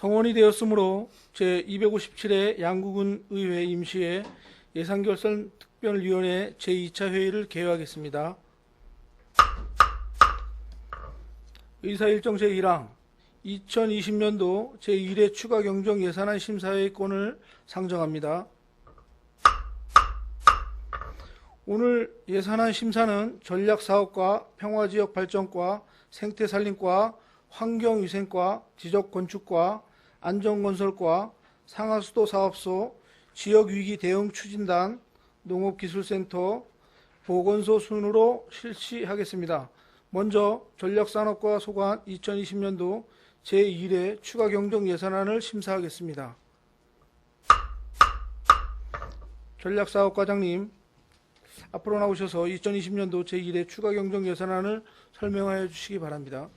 성원이 되었으므로 제257회 양구군 의회 임시회 예산결산 특별위원회 제2차 회의를 개회하겠습니다. 의사일정 제1항 2020년도 제1회 추가경정 예산안 심사회의권을 상정합니다. 오늘 예산안 심사는 전략사업과 평화지역발전과 생태산림과 환경위생과 지적건축과 안전건설과 상하수도사업소, 지역위기 대응 추진단, 농업기술센터, 보건소 순으로 실시하겠습니다. 먼저 전략산업과 소관 2020년도 제1회 추가경정 예산안을 심사하겠습니다. 전략사업과장님, 앞으로 나오셔서 2020년도 제1회 추가경정 예산안을 설명하여 주시기 바랍니다.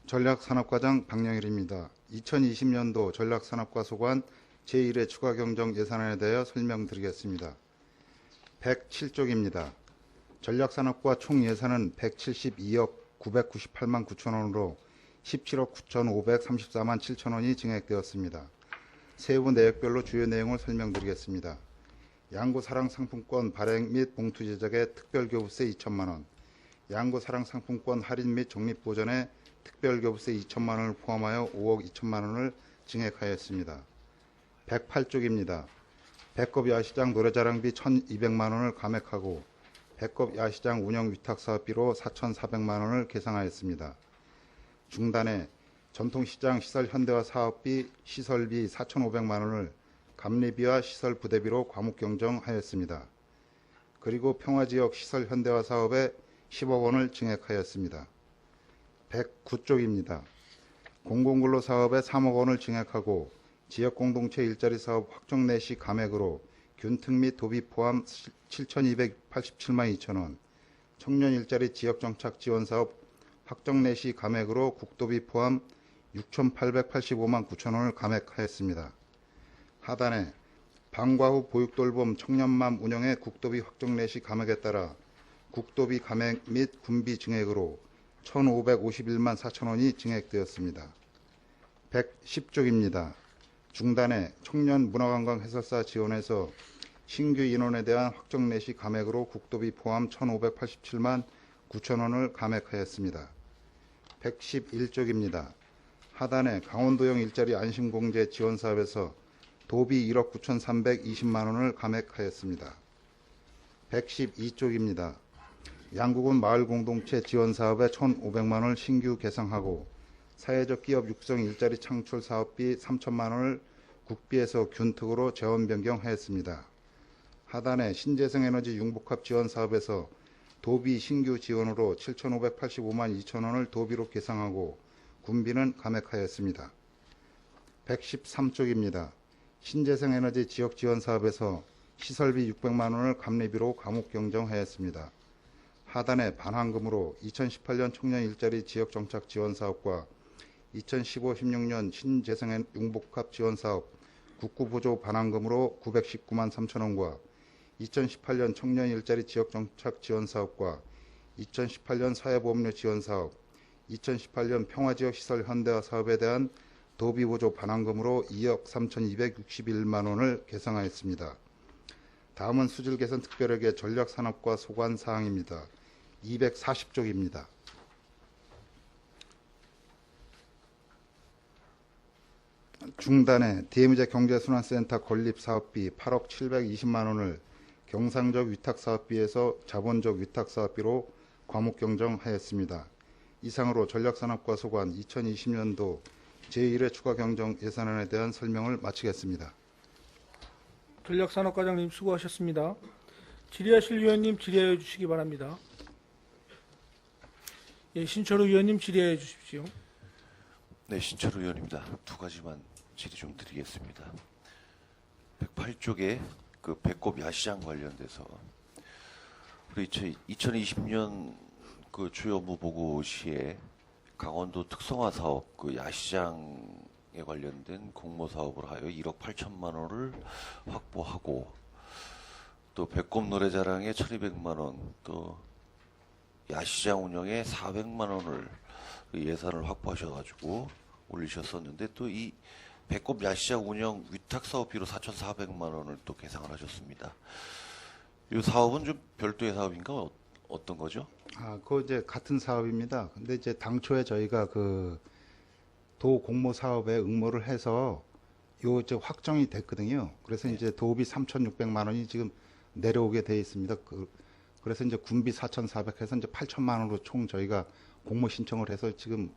전략산업과장 박영일입니다. 2020년도 전략산업과 소관 제1회 추가경정 예산안에 대하여 설명드리겠습니다. 107쪽입니다. 전략산업과 총 예산은 172억 998만 9천 원으로 17억 9,534만 7천 원이 증액되었습니다. 세부 내역별로 주요 내용을 설명드리겠습니다. 양구사랑 상품권 발행 및 봉투 제작에 특별교부세 2천만 원, 양구사랑 상품권 할인 및 적립보전에 특별교부세 2천만 원을 포함하여 5억 2천만 원을 증액하였습니다. 108쪽입니다. 배꼽 야시장 노래자랑비 1,200만 원을 감액하고 배꼽 야시장 운영 위탁사업비로 4,400만 원을 계상하였습니다. 중단에 전통시장 시설 현대화 사업비 시설비 4,500만 원을 감리비와 시설 부대비로 과목경정하였습니다. 그리고 평화지역 시설 현대화 사업에 10억 원을 증액하였습니다. 109쪽입니다. 공공근로 사업에 3억 원을 증액하고 지역공동체 일자리 사업 확정 내시 감액으로 균특 및 도비 포함 7,287만 2천 원, 청년 일자리 지역정착 지원 사업 확정 내시 감액으로 국도비 포함 6,885만 9천 원을 감액하였습니다. 하단에 방과 후 보육돌봄 청년맘 운영의 국도비 확정 내시 감액에 따라 국도비 감액 및 군비 증액으로 1,551만 4천 원이 증액되었습니다. 110쪽입니다. 중단에 청년 문화관광 해설사 지원에서 신규 인원에 대한 확정 내시 감액으로 국도비 포함 1,587만 9천 원을 감액하였습니다. 111쪽입니다. 하단에 강원도형 일자리 안심공제 지원 사업에서 도비 1억 9,320만 원을 감액하였습니다. 112쪽입니다. 양구군 마을공동체 지원 사업에 1,500만 원을 신규 계상하고 사회적 기업 육성 일자리 창출 사업비 3천만 원을 국비에서 균특으로 재원 변경하였습니다. 하단에 신재생 에너지 융복합 지원 사업에서 도비 신규 지원으로 7,585만 2천 원을 도비로 계상하고 군비는 감액하였습니다. 113쪽입니다. 신재생 에너지 지역 지원 사업에서 시설비 600만 원을 감리비로 과목 경정하였습니다. 하단에 반환금으로 2018년 청년 일자리 지역 정착 지원 사업과 2015-16년 신재생 융복합 지원 사업 국구보조 반환금으로 919만 3천 원과 2018년 청년 일자리 지역 정착 지원 사업과 2018년 사회보험료 지원 사업, 2018년 평화지역 시설 현대화 사업에 대한 도비보조 반환금으로 2억 3,261만 원을 계상하였습니다. 다음은 수질 개선 특별회계 전략산업과 소관 사항입니다. 240쪽입니다. 중단에 DMZ 경제순환센터 건립사업비 8억 720만 원을 경상적 위탁사업비에서 자본적 위탁사업비로 과목경정하였습니다. 이상으로 전략산업과 소관 2020년도 제1회 추가경정 예산안에 대한 설명을 마치겠습니다. 전략산업과장님 수고하셨습니다. 질의하실 위원님 질의하여 주시기 바랍니다. 예, 신철우 위원님 질의하여 주십시오. 네, 신철우 의원입니다. 두 가지만 질의 좀 드리겠습니다. 108쪽에 그 배꼽 야시장 관련돼서 우리 2020년 그 주요 업무 보고 시에 강원도 특성화 사업 그 야시장에 관련된 공모 사업을 하여 1억 8천만 원을 확보하고 또 배꼽 노래자랑에 1,200만 원, 또 야시장 운영에 400만 원을 그 예산을 확보하셔가지고 올리셨었는데 또 이 배꼽 야시장 운영 위탁 사업비로 4,400만 원을 또 계상을 하셨습니다. 이 사업은 좀 별도의 사업인가 어떤 거죠? 그거 이제 같은 사업입니다. 근데 이제 당초에 저희가 그 도 공모 사업에 응모를 해서 요 이제 확정이 됐거든요. 그래서 이제 도비 3,600만 원이 지금 내려오게 돼 있습니다. 그래서 이제 군비 4,400 해서 이제 8천만 원으로 총 저희가 공모 신청을 해서 지금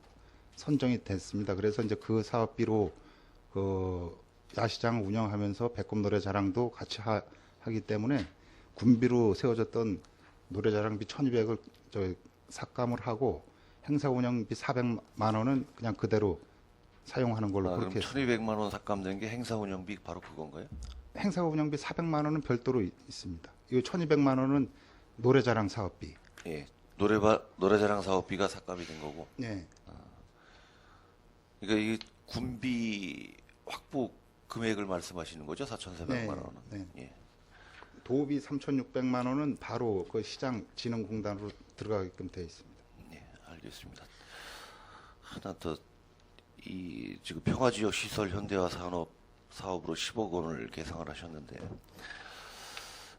선정이 됐습니다. 그래서 이제 그 사업비로 그 야시장을 운영하면서 배꼽 노래자랑도 같이 하기 때문에 군비로 세워졌던 노래자랑비 1,200을 저희 삭감을 하고 행사 운영비 400만 원은 그냥 그대로 사용하는 걸로 그럼 그렇게 했습니다. 1,200만 원 삭감된 게 행사 운영비 바로 그건가요? 행사 운영비 400만 원은 별도로 있습니다. 이 1,200만 원은 노래자랑 사업비. 예, 노래자랑 사업비가 삭감이 된 거고. 네. 그러니까 이 군비 확보 금액을 말씀하시는 거죠? 4,400만 원은. 네. 예. 도비 3,600만 원은 바로 그 시장 진흥공단으로 들어가게끔 되어 있습니다. 네, 알겠습니다. 하나 더, 지금 평화지역 시설 현대화 산업 사업으로 10억 원을 계상을 하셨는데,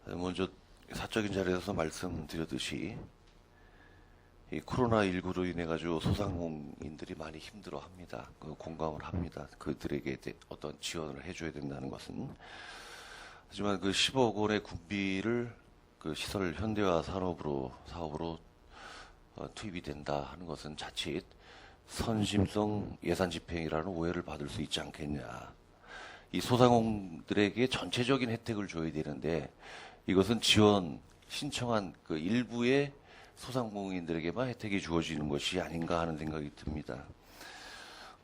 먼저 사적인 자리에서 말씀드렸듯이, 이 코로나19로 인해가지고 소상공인들이 많이 힘들어 합니다. 공감을 합니다. 그들에게 어떤 지원을 해줘야 된다는 것은. 하지만 그 10억 원의 군비를 그 시설 현대화 사업으로 투입이 된다 하는 것은 자칫 선심성 예산 집행이라는 오해를 받을 수 있지 않겠냐. 이 소상공인들에게 전체적인 혜택을 줘야 되는데 이것은 지원 신청한 그 일부의 소상공인들에게만 혜택이 주어지는 것이 아닌가 하는 생각이 듭니다.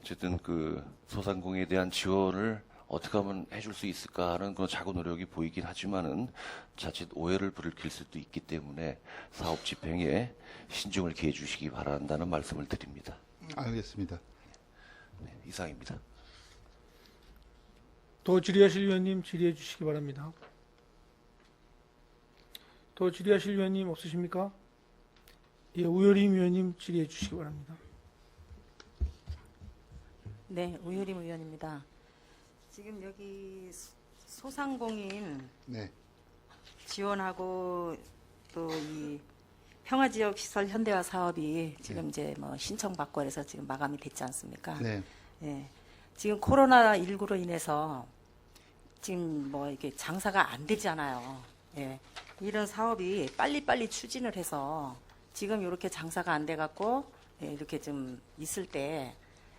어쨌든 그 소상공인에 대한 지원을 어떻게 하면 해줄 수 있을까 하는 그런 자구 노력이 보이긴 하지만은 자칫 오해를 불러일으킬 수도 있기 때문에 사업 집행에 신중을 기해 주시기 바란다는 말씀을 드립니다. 알겠습니다. 네, 이상입니다. 더 질의하실 위원님 질의해 주시기 바랍니다. 더 질의하실 위원님 없으십니까? 예, 우여림 위원님 질의해 주시기 바랍니다. 네, 우효림 의원입니다. 지금 여기 소상공인 네. 지원하고 또 이 평화지역 시설 현대화 사업이 지금 이제 뭐 신청받고 해서 지금 마감이 됐지 않습니까? 네. 예. 지금 코로나19로 인해서 지금 뭐 이게 장사가 안 되잖아요. 예. 이런 사업이 빨리빨리 추진을 해서 지금 이렇게 장사가 안 돼 갖고 예, 이렇게 좀 있을 때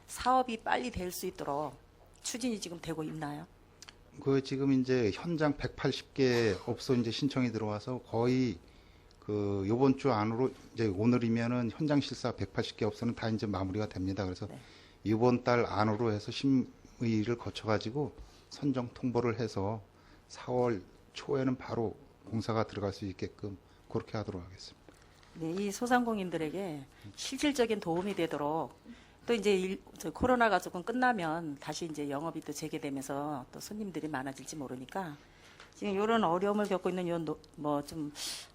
사업이 빨리 될 수 있도록 추진이 지금 되고 있나요? 그 지금 이제 현장 180개 업소 이제 신청이 들어와서 거의 그 요번 주 안으로 이제 오늘이면은 현장 실사 180개 업소는 다 이제 마무리가 됩니다. 그래서 네. 이번 달 안으로 해서 심의를 거쳐가지고 선정 통보를 해서 4월 초에는 바로 공사가 들어갈 수 있게끔 그렇게 하도록 하겠습니다. 네, 이 소상공인들에게 실질적인 도움이 되도록 또 이제 코로나가 조금 끝나면 다시 이제 영업이 또 재개되면서 또 손님들이 많아질지 모르니까 지금 이런 어려움을 겪고 있는 뭐 좀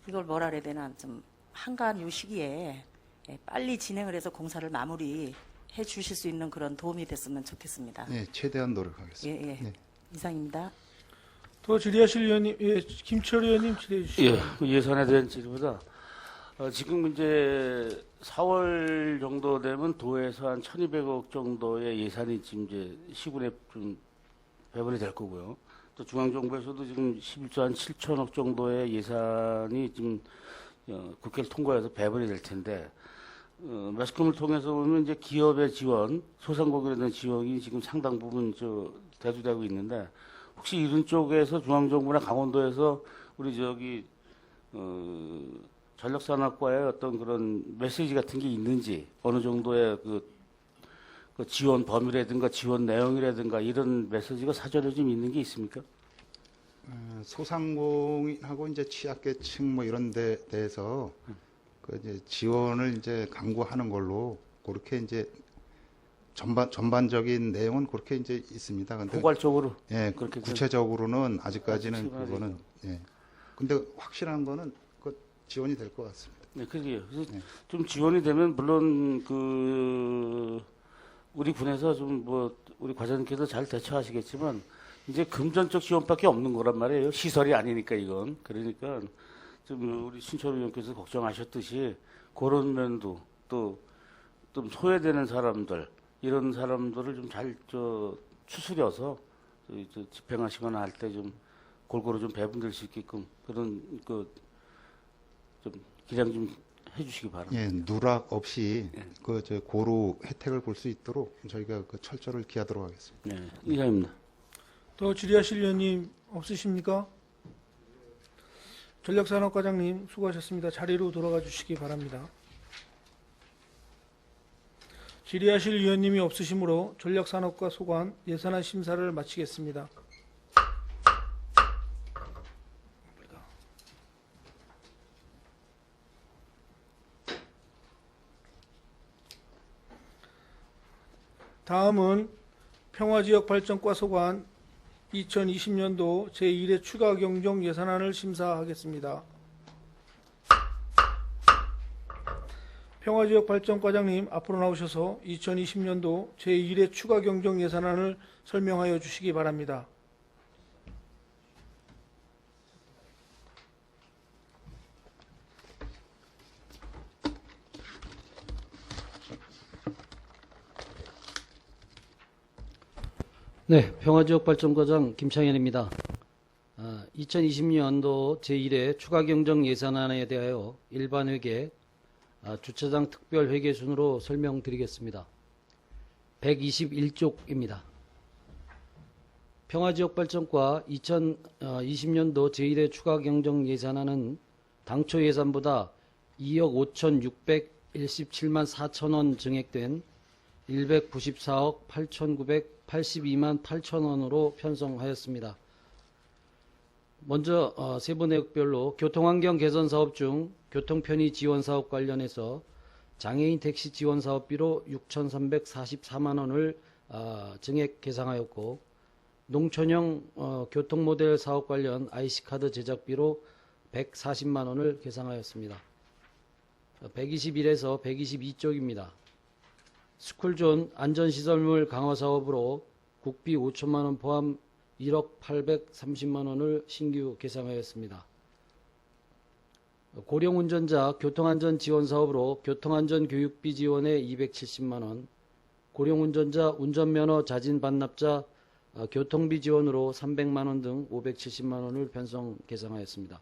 이걸 뭐라 그래야 되나 좀 한가한 요 시기에 예, 빨리 진행을 해서 공사를 마무리해 주실 수 있는 그런 도움이 됐으면 좋겠습니다. 네, 최대한 노력하겠습니다. 예, 예. 네. 이상입니다. 더 질의하실 위원님, 예, 김철 의원님 질의해 주시기 예, 바랍니다. 그 예산에 대한 질의보다 지금 이제 4월 정도 되면 도에서 한 1,200억 정도의 예산이 지금 이제 시군에 좀 배분이 될 거고요. 또 중앙정부에서도 지금 11조 한 7천억 정도의 예산이 지금 국회를 통과해서 배분이 될 텐데 매스컴을 통해서 보면 이제 기업의 지원, 소상공인에 대한 지원이 지금 상당 부분 대두되고 있는데 혹시 이런 쪽에서 중앙정부나 강원도에서 우리 전력산업과의 어떤 그런 메시지 같은 게 있는지 어느 정도의 그 지원 범위라든가 지원 내용이라든가 이런 메시지가 사전에 좀 있는 게 있습니까? 소상공인하고 이제 취약계층 뭐 이런 데 대해서 그 이제 지원을 이제 강구하는 걸로 그렇게 이제 전반적인 내용은 그렇게 이제 있습니다. 근데 포괄적으로 예, 그렇게 구체적으로는 아직까지는 아직 그거는 예. 근데 확실한 거는 그 지원이 될 것 같습니다. 네, 그러게요. 그래서 네. 좀 지원이 되면 물론 우리 군에서 좀 우리 과장님께서 잘 대처하시겠지만 이제 금전적 지원밖에 없는 거란 말이에요. 시설이 아니니까 이건. 그러니까 좀 우리 신철 의원께서 걱정하셨듯이 그런 면도 또 좀 소외되는 사람들 이런 사람들을 좀 잘 추스려서 집행하시거나 할 때 좀 골고루 좀 배분될 수 있게끔 그런 좀 기량 좀 해주시기 바랍니다. 예, 누락 없이 저 고루 혜택을 볼 수 있도록 저희가 그 철저를 기하도록 하겠습니다. 네, 이상입니다. 더 질의하실 의원님 없으십니까? 전략산업과장님 수고하셨습니다. 자리로 돌아가 주시기 바랍니다. 질의하실 의원님이 없으시므로 전략산업과 소관 예산안 심사를 마치겠습니다. 다음은 평화지역발전과 소관 2020년도 제1회 추가 경정 예산안을 심사하겠습니다. 평화지역발전과장님 앞으로 나오셔서 2020년도 제1회 추가 경정 예산안을 설명하여 주시기 바랍니다. 네, 평화지역발전과장 김창현입니다. 2020년도 제1회 추가경정 예산안에 대하여 일반회계, 주차장 특별회계 순으로 설명드리겠습니다. 121쪽입니다. 평화지역발전과 2020년도 제1회 추가경정 예산안은 당초 예산보다 2억 5,617만 4천원 증액된 194억 8,982만 8천원으로 편성하였습니다. 먼저 세부 내역별로 교통환경 개선 사업 중 교통편의 지원 사업 관련해서 장애인 택시 지원 사업비로 6,344만 원을 증액 계상하였고, 농촌형 교통모델 사업 관련 IC카드 제작비로 140만 원을 계상하였습니다. 121에서 122쪽입니다. 스쿨존 안전시설물 강화 사업으로 국비 5천만 원 포함 1억 830만 원을 신규 계상하였습니다. 고령운전자 교통안전 지원 사업으로 교통안전 교육비 지원에 270만 원, 고령운전자 운전면허 자진 반납자 교통비 지원으로 300만 원 등 570만 원을 편성 계상하였습니다.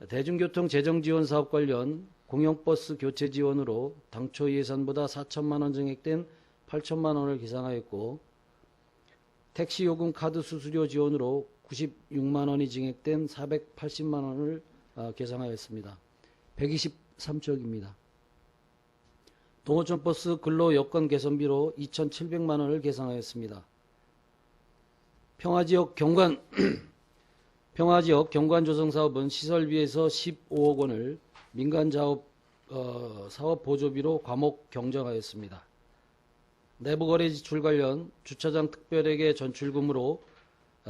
대중교통 재정지원 사업 관련 공영버스 교체 지원으로 당초 예산보다 4천만 원 증액된 8천만 원을 계상하였고, 택시요금 카드 수수료 지원으로 96만 원이 증액된 480만 원을 계상하였습니다. 123쪽입니다. 동호천버스 근로 여건 개선비로 2,700만 원을 계상하였습니다. 평화지역 경관 조성 사업은 시설비에서 15억 원을 민간자업 사업 보조비로 과목 경정하였습니다. 내부거래 지출 관련 주차장 특별회계 전출금으로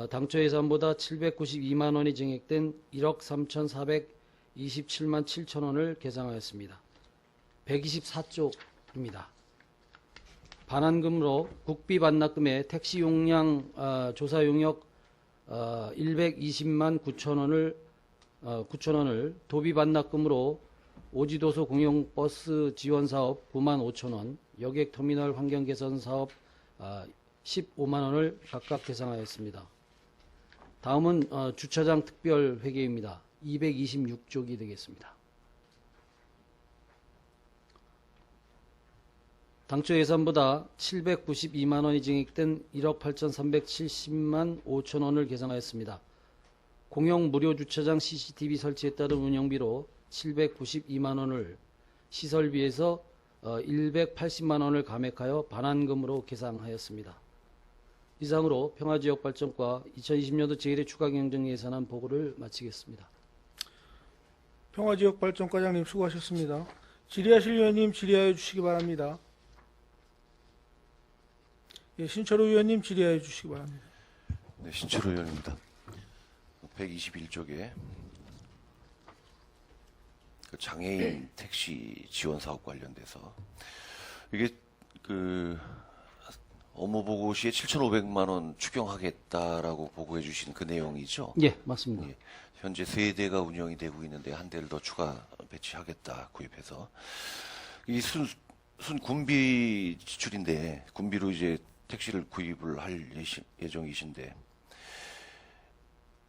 당초 예산보다 792만 원이 증액된 1억 3,427만 7천 원을 계상하였습니다. 124쪽입니다. 반환금으로 국비 반납금의 택시 용량 조사 용역 120만 9천 원을 도비 반납금으로 오지도소 공영버스 지원 사업 9만 5천 원, 여객터미널 환경 개선 사업 15만 원을 각각 계상하였습니다. 다음은 주차장 특별 회계입니다. 226쪽이 되겠습니다. 당초 예산보다 792만 원이 증액된 1억 8,370만 5천 원을 계상하였습니다. 공영 무료 주차장 CCTV 설치에 따른 운영비로 792만 원을, 시설비에서 180만 원을 감액하여 반환금으로 계상하였습니다. 이상으로 평화지역발전과 2020년도 제1회 추가경정 예산안 보고를 마치겠습니다. 평화지역발전과장님 수고하셨습니다. 질의하실 의원님 질의하여 주시기 바랍니다. 예, 신철호 의원님 질의하여 주시기 바랍니다. 네, 신철호 의원입니다. 121쪽에 그 장애인 택시 지원 사업 관련돼서 이게 그 업무 보고 시에 7,500만 원 추경하겠다라고 보고해 주신 그 내용이죠. 예, 맞습니다. 예. 현재 3대가 운영이 되고 있는데 한 대를 더 추가 배치하겠다 구입해서 이 순 군비 지출인데 군비로 이제 택시를 구입을 할 예정이신데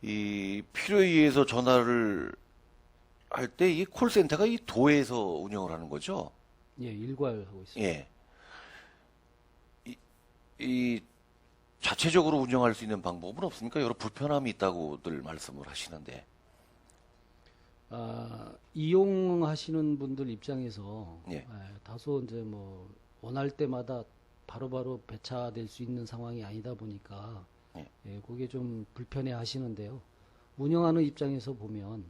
이 필요에 의해서 전화를 할 때 이 콜센터가 이 도에서 운영을 하는 거죠. 예, 일괄하고 있습니다. 예. 이 자체적으로 운영할 수 있는 방법은 없습니까? 여러 불편함이 있다고들 말씀을 하시는데. 이용하시는 분들 입장에서 예. 다소 이제 뭐 원할 때마다 바로바로 배차될 수 있는 상황이 아니다 보니까 예. 그게 좀 불편해 하시는데요. 운영하는 입장에서 보면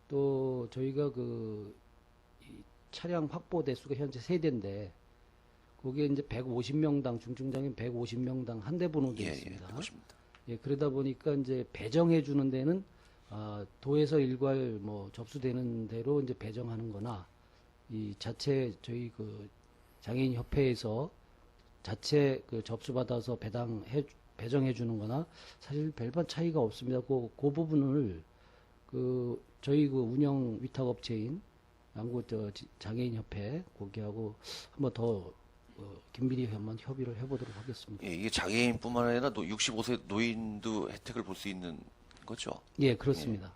또 저희가 이 차량 확보 대수가 현재 3대인데 거기에 이제 150명당 중증장애인 150명당 한 대 번호되어 예, 있습니다. 그렇습니다. 예, 그러다 보니까 이제 배정해 주는 데는 도에서 일괄 뭐 접수되는 대로 이제 배정하는 거나 이 자체 저희 그 장애인 협회에서 자체 그 접수받아서 배정해 주는 거나 사실 별반 차이가 없습니다. 그 부분을 저희 그 운영 위탁 업체인 양구 장애인 협회 거기하고 한번 더 긴밀히 한번 협의를 해보도록 하겠습니다. 예, 이게 장애인뿐만 아니라 65세 노인도 혜택을 볼 수 있는 거죠. 예, 그렇습니다.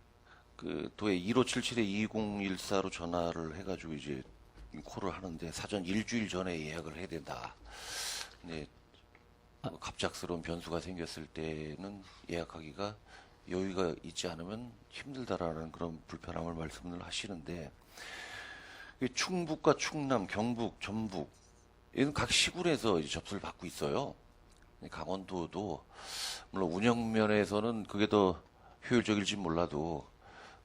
그 도에 1577-2014로 전화를 해가지고 이제 콜을 하는데 사전 일주일 전에 예약을 해야 된다. 네, 뭐 갑작스러운 변수가 생겼을 때는 예약하기가 여유가 있지 않으면 힘들다라는 그런 불편함을 말씀을 하시는데 충북과 충남, 경북, 전북 이런 각 시군에서 이제 접수를 받고 있어요. 강원도도 물론 운영 면에서는 그게 더 효율적일지 몰라도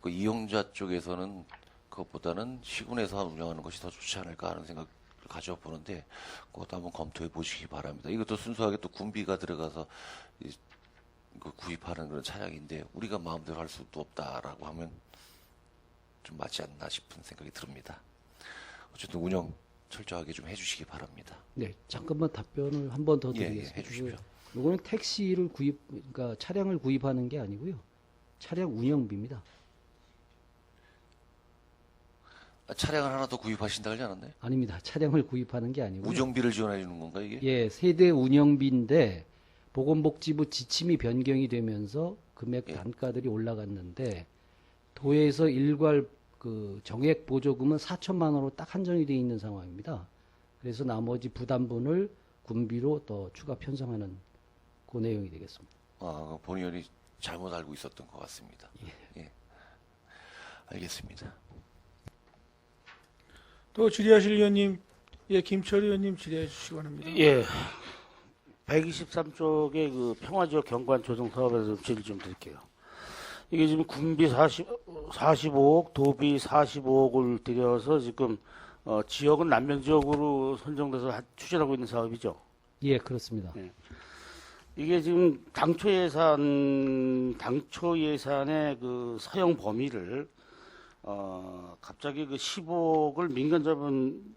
그 이용자 쪽에서는 그것보다는 시군에서 운영하는 것이 더 좋지 않을까 하는 생각을 가져보는데 그것도 한번 검토해 보시기 바랍니다. 이것도 순수하게 또 군비가 들어가서 그 구입하는 그런 차량인데 우리가 마음대로 할 수도 없다라고 하면 좀 맞지 않나 싶은 생각이 듭니다. 어쨌든 운영 철저하게 좀 해주시기 바랍니다. 네, 잠깐만 답변을 한 번 더 예, 드리겠습니다. 해주십시오. 이거는 택시를 그러니까 차량을 구입하는 게 아니고요. 차량 운영비입니다. 차량을 하나 더 구입하신다 그러지 않았나요? 아닙니다. 차량을 구입하는 게 아니고요. 우정비를 지원해 주는 건가 이게? 예, 세대 운영비인데 보건복지부 지침이 변경이 되면서 금액 예. 단가들이 올라갔는데 도에서 일괄 그 정액 보조금은 4천만 원으로 딱 한정이 되어 있는 상황입니다. 그래서 나머지 부담분을 군비로 더 추가 편성하는 그 내용이 되겠습니다. 본의원이 잘못 알고 있었던 것 같습니다. 예. 알겠습니다. 또 질의하실 의원님, 예, 김철 의원님 질의해 주시기 바랍니다. 예. 123쪽의 그 평화지역 경관 조성 사업에서 질의 좀 드릴게요. 이게 지금 군비 45억, 도비 45억을 들여서 지금 지역은 남면 지역으로 선정돼서 추진하고 있는 사업이죠. 예, 그렇습니다. 이게 지금 당초 예산의 그 사용 범위를 갑자기 그 15억을 민간 자본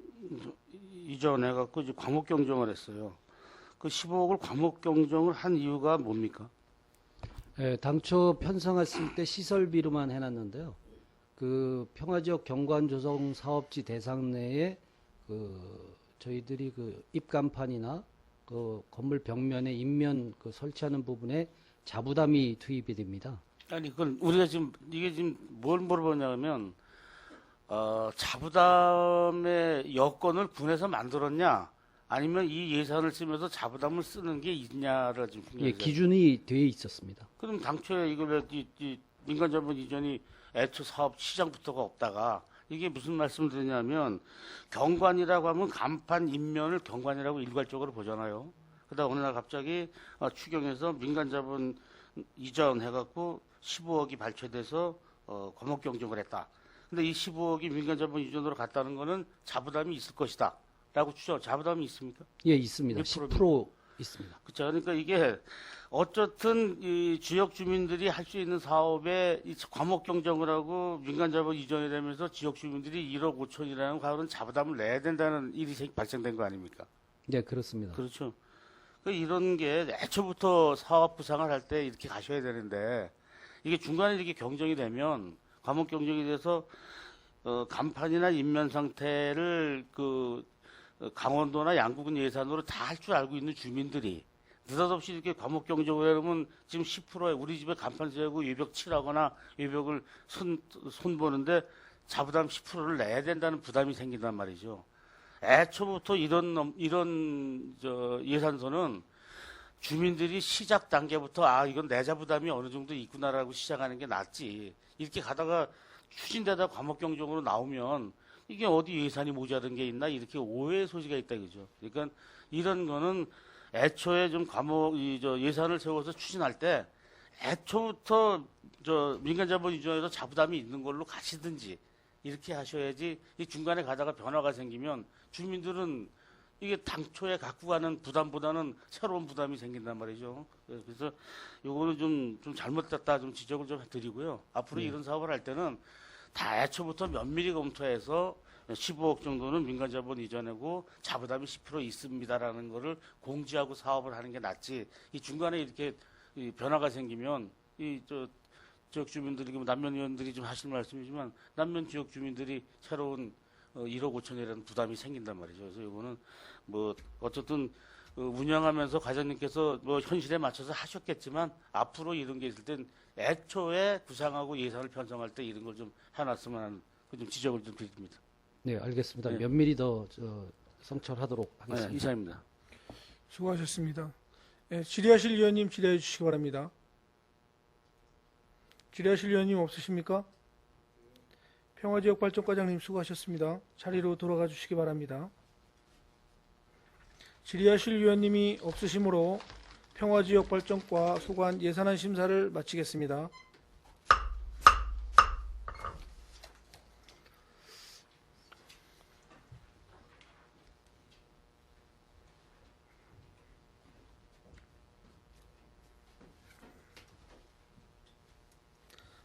이전해갖고 이제 과목 경정을 했어요. 그 15억을 과목 경정을 한 이유가 뭡니까? 예, 당초 편성했을 때 시설비로만 해놨는데요. 그 평화지역 경관 조성 사업지 대상 내에 그 저희들이 그 입간판이나 그 건물 벽면에 인면 그 설치하는 부분에 자부담이 투입이 됩니다. 아니, 그건 우리가 지금 이게 지금 뭘 물어보냐면 자부담의 여건을 군에서 만들었냐, 아니면 이 예산을 쓰면서 자부담을 쓰는 게 있냐를 지금 예, 중요하죠. 기준이 돼 있었습니다. 그럼 당초에 이걸 왜 이 민간 자본 이전이 애초 사업 시장부터가 없다가 이게 무슨 말씀을 드리냐면 경관이라고 하면 간판 인면을 경관이라고 일괄적으로 보잖아요. 그러다 어느 날 갑자기 추경해서 민간 자본 이전해갖고 15억이 발췌돼서 과목 경정을 했다. 근데 이 15억이 민간 자본 이전으로 갔다는 거는 자부담이 있을 것이다. 라고 추정, 자부담이 있습니까? 예, 있습니다. 몇 프로? 10% 있습니다. 그렇죠. 그러니까 이게 어쨌든 이 지역 주민들이 할 수 있는 사업에 이 과목 경쟁을 하고 민간 자본 이전이 되면서 지역 주민들이 1억 5천이라는 그런 자부담을 내야 된다는 일이 발생된 거 아닙니까? 네, 그렇습니다. 그렇죠. 이런 게 애초부터 사업 부상을 할 때 이렇게 가셔야 되는데 이게 중간에 이렇게 경쟁이 되면 과목 경쟁이 돼서 간판이나 인면 상태를 강원도나 양구군 예산으로 다 할 줄 알고 있는 주민들이 느닷없이 이렇게 과목 경쟁을 하면 지금 10%에 우리 집에 간판 세우고 외벽 칠하거나 외벽을 손보는데 자부담 10%를 내야 된다는 부담이 생긴단 말이죠. 애초부터 이런 예산서는 주민들이 시작 단계부터 이건 내 자부담이 어느 정도 있구나라고 시작하는 게 낫지. 이렇게 가다가 추진되다 과목 경쟁으로 나오면 이게 어디 예산이 모자른 게 있나 이렇게 오해의 소지가 있다 그죠. 그러니까 이런 거는 애초에 좀 예산을 세워서 추진할 때 애초부터 민간 자본 이전에서 자부담이 있는 걸로 가시든지 이렇게 하셔야지 이 중간에 가다가 변화가 생기면 주민들은 이게 당초에 갖고 가는 부담보다는 새로운 부담이 생긴단 말이죠. 그래서 요거는 좀 잘못됐다 좀 지적을 좀 드리고요. 앞으로 이런 사업을 할 때는 다 애초부터 면밀히 검토해서 15억 정도는 민간 자본 이전하고 자부담이 10% 있습니다라는 거를 공지하고 사업을 하는 게 낫지. 이 중간에 이렇게 이 변화가 생기면 지역 주민들이 남면 의원들이 좀 하실 말씀이지만 남면 지역 주민들이 새로운 1억 5천이라는 부담이 생긴단 말이죠. 그래서 이거는 어쨌든 운영하면서 과장님께서 현실에 맞춰서 하셨겠지만 앞으로 이런 게 있을 땐 애초에 구상하고 예산을 편성할 때 이런 걸 좀 해놨으면 하는 좀 지적을 좀 드립니다. 네, 알겠습니다. 네. 면밀히 더 성찰하도록 하겠습니다. 네, 이사입니다. 수고하셨습니다. 예, 질의하실 의원님 질의해 주시기 바랍니다. 질의하실 의원님 없으십니까? 평화지역발전과장님 수고하셨습니다. 자리로 돌아가 주시기 바랍니다. 질의하실 의원님이 없으시므로 평화지역발전과 소관 예산안 심사를 마치겠습니다.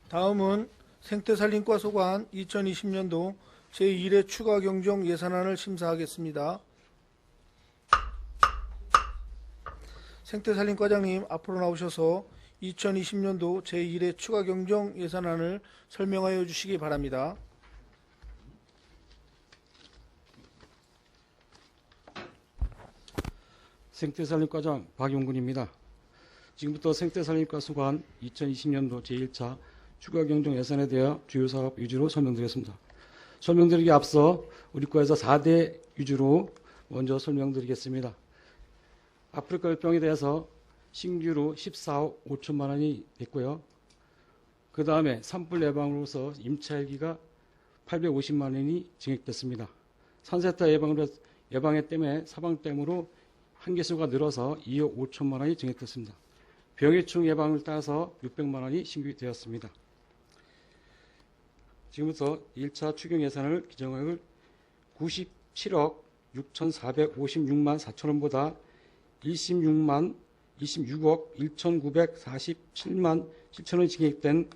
다음은 생태산림과 소관 2020년도 제1회 추가 경정 예산안을 심사하겠습니다. 생태산림과장님 앞으로 나오셔서 2020년도 제1회 추가 경정 예산안을 설명하여 주시기 바랍니다. 생태산림과장 박용근입니다. 지금부터 생태산림과 소관 2020년도 제1차 추가 경정 예산에 대해 주요 사업 위주로 설명드리겠습니다. 설명드리기 앞서 우리 과에서 4대 위주로 먼저 설명드리겠습니다. 아프리카 열병에 대해서 신규로 14억 5천만 원이 됐고요. 그 다음에 산불 예방으로서 임차 헬기가 850만 원이 증액됐습니다. 산세타 예방에 때문에 사방댐으로 한개수가 늘어서 2억 5천만 원이 증액됐습니다. 병해충 예방을 따라서 600만 원이 신규되었습니다. 지금부터 1차 추경 예산을 기정을 97억 6,456만 4천 원보다 26억 1,947만 7천 원이 증액된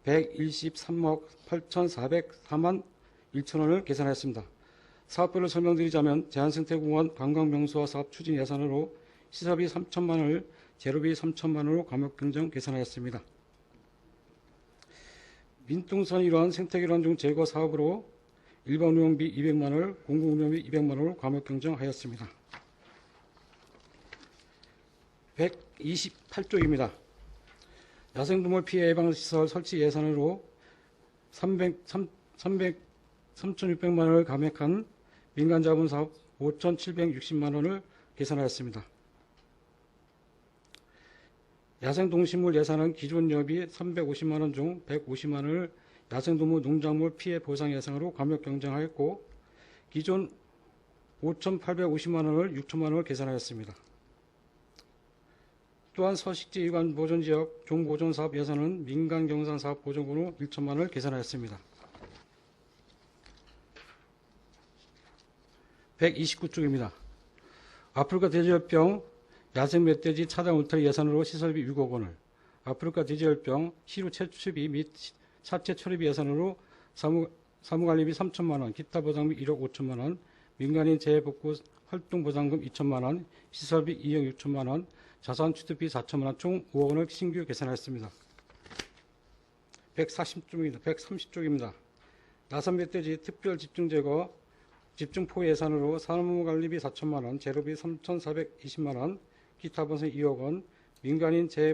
123억 8,404만 1천 원을 계산하였습니다. 사업별로 설명드리자면 제한생태공원 관광명소화 사업 추진 예산으로 시설비 3천만 원을 재료비 3천만 원으로 과목경정 계산하였습니다. 민둥선 일원 생태계란 중 제거 사업으로 일반 운영비 200만 원을 공공운영비 200만 원으로 과목경정하였습니다. 128조입니다. 야생동물 피해 예방시설 설치 예산으로 3,600만 원을 감액한 민간자본사업 5,760만 원을 계산하였습니다. 야생동식물 예산은 기존 여비 350만 원 중 150만 원을 야생동물 농작물 피해 보상 예산으로 과목 경정하였고 기존 5,850만 원을 6천만 원을 계산하였습니다. 또한 서식지 일관 보존지역 종보존사업 예산은 민간경산사업 보존금으로 1천만 원을 계산하였습니다. 129쪽입니다. 아프리카 돼지열병 야생 멧돼지 차단 울타리 예산으로 시설비 6억 원을, 아프리카 돼지열병 시루 채취비 및 사체 처리비 예산으로 사무관리비 3천만 원, 기타 보상비 1억 5천만 원, 민간인 재해복구 활동보상금 2천만 원, 시설비 2억 6천만 원, 자산 취득비 4천만 원, 총 5억 원을 신규 계산하였습니다. 130쪽입니다. 나선 멧돼지 특별 집중 제거 집중포 예산으로 사무관리비 4천만 원, 재료비 3,420만 원, 기타 보상 2억 원, 민간인 재해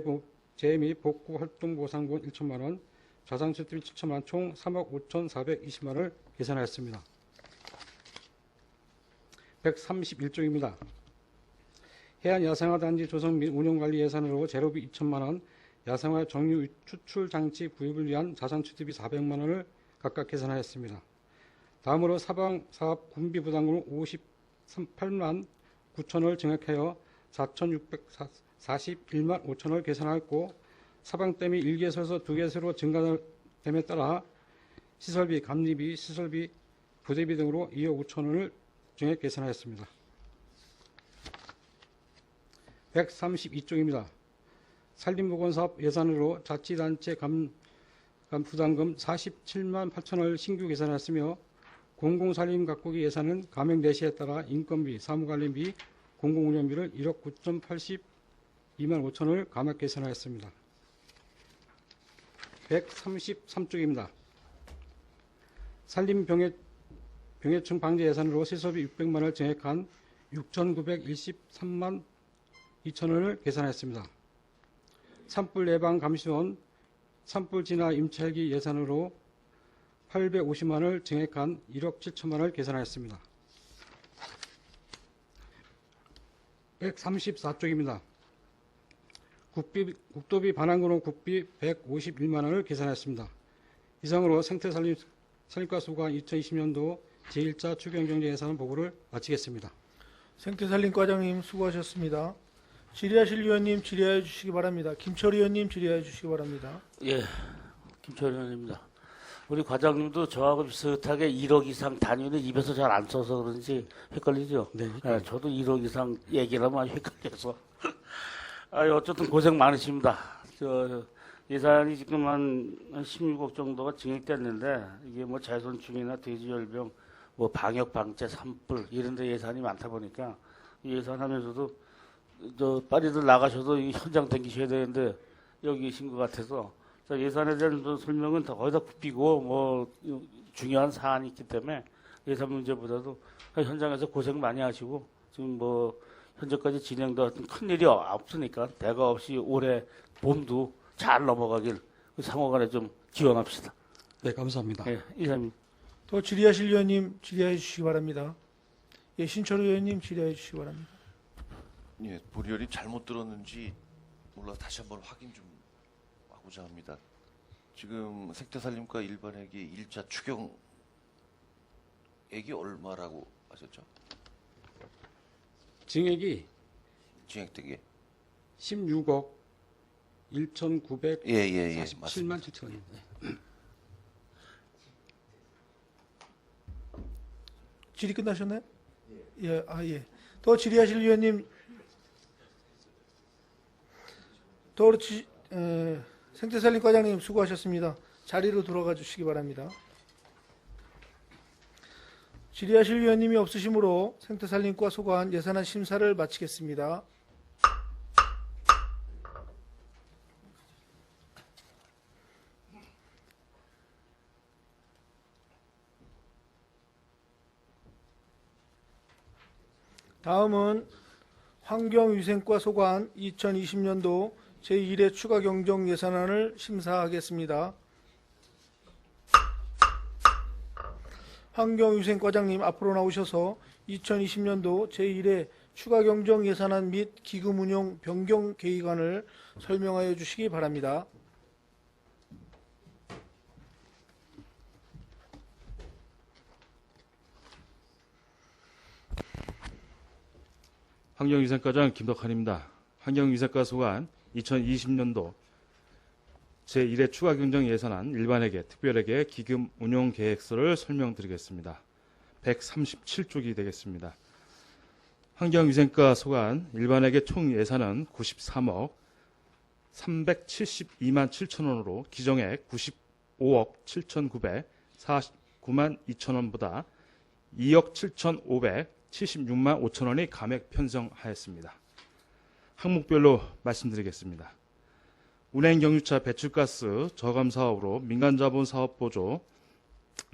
및 복구 활동 보상금 1천만 원, 자산 취득비 7천만 원, 총 3억 5,420만 원을 계산하였습니다. 131쪽입니다. 해안 야생화 단지 조성 및 운영 관리 예산으로 재료비 2천만 원, 야생화 정유 추출 장치 구입을 위한 자산 취득비 400만 원을 각각 계산하였습니다. 다음으로 사방 사업 군비 부담금을 58만 9천 원을 증액하여 4,641만 5천 원을 계산하였고, 사방댐이 1개소에서 2개소로 증가됨에 따라 시설비, 감리비, 시설비, 부대비 등으로 2억 5천 원을 증액 계산하였습니다. 132쪽입니다. 산림보건사업 예산으로 자치단체 부담금 47만 8천 원을 신규 계산하였으며, 공공산림 가꾸기 예산은 감행 내시에 따라 인건비, 사무관리비, 공공운영비를 1억 9,082만 5천 원을 감액 계산하였습니다. 133쪽입니다. 산림병해충 방제 예산으로 시설비 600만 원을 증액한 6,913만 2천 원을 계산하였습니다. 산불 예방 감시원 산불 진화 임차헬기 예산으로 850만 원을 증액한 1억 7천만 원을 계산하였습니다. 134쪽입니다. 국도비 반환근호 국비 151만 원을 계산하였습니다. 이상으로 생태산림과 수관 2020년도 제1차 추경경제 예산 보고를 마치겠습니다. 생태산림과장님 수고하셨습니다. 질의하실 위원님 질의해 주시기 바랍니다. 김철희 의원님 질의해 주시기 바랍니다. 예, 김철희 의원입니다. 우리 과장님도 저하고 비슷하게 1억 이상 단위는 입에서 잘 안 써서 그런지 헷갈리죠? 네. 예, 저도 1억 이상 얘기를 하면 아주 헷갈려서. 어쨌든 고생 많으십니다. 예산이 지금 한 16억 정도가 증액됐는데, 이게 뭐 자연충이나 돼지열병, 뭐 방역 방제, 산불 이런 데 예산이 많다 보니까 이 예산하면서도 빨리들 나가셔도 이 현장 댕기셔야 되는데 여기 계신 것 같아서 예산에 대한 설명은 거의 다 굽히고 뭐 중요한 사안이 있기 때문에 예산 문제보다도 현장에서 고생 많이 하시고, 지금 뭐 현재까지 진행된 큰 일이 없으니까 대가 없이 올해 봄도 잘 넘어가길 상호간에 좀 기원합시다. 네, 감사합니다. 예, 이사님. 또 질의하실 위원님 질의해 주시기 바랍니다. 예, 신철희 의원님 질의해 주시기 바랍니다. 예, 보리 의원님 잘못 들었는지 몰라 다시 한번 확인 좀 하고자 합니다. 지금 생태산림과 일반회계 1차 추경액이 얼마라고 하셨죠? 증액이 증액되게. 16억 1,947만 맞습니다. 7천 원입니다. 질의 끝나셨나요? 예, 예. 또 질의하실 위원님, 또 생태산림과장님 수고하셨습니다. 자리로 돌아가 주시기 바랍니다. 질의하실 위원님이 없으시므로 생태산림과 소관 예산안 심사를 마치겠습니다. 다음은 환경위생과 소관 2020년도 제1회 추가 경정 예산안을 심사하겠습니다. 환경위생과장님 앞으로 나오셔서 2020년도 제1회 추가 경정 예산안 및 기금 운용 변경 계획안을 설명하여 주시기 바랍니다. 환경위생과장 김덕환입니다. 환경위생과 소관 2020년도 제1회 추가 경정 예산안 일반회계, 특별회계, 기금 운용 계획서를 설명드리겠습니다. 137쪽이 되겠습니다. 환경위생과 소관 일반에게 총 예산은 93억 372만 7천 원으로 기정액 95억 7,949만 2천 원보다 2억 7,576만 5천 원이 감액 편성하였습니다. 항목별로 말씀드리겠습니다. 운행경유차 배출가스 저감 사업으로 민간자본 사업 보조,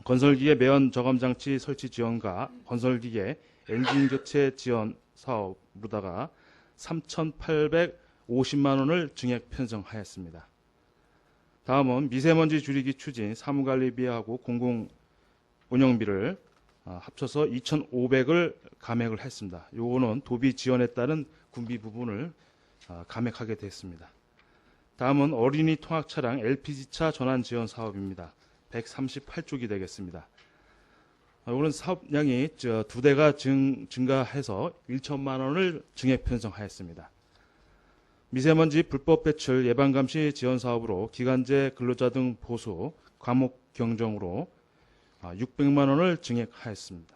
건설기계 매연 저감 장치 설치 지원과 건설기계 엔진 교체 지원 사업으로다가 3,850만 원을 증액 편성하였습니다. 다음은 미세먼지 줄이기 추진 사무관리비하고 공공운영비를 합쳐서 2,500을 감액을 했습니다. 요거는 도비 지원에 따른 군비 부분을 감액하게 됐습니다. 다음은 어린이 통학 차량 LPG차 전환 지원 사업입니다. 138쪽이 되겠습니다. 이거는 사업량이 2대가 증가해서 1천만 원을 증액 편성하였습니다. 미세먼지 불법 배출 예방 감시 지원 사업으로 기간제 근로자 등 보수 과목 경정으로 600만 원을 증액하였습니다.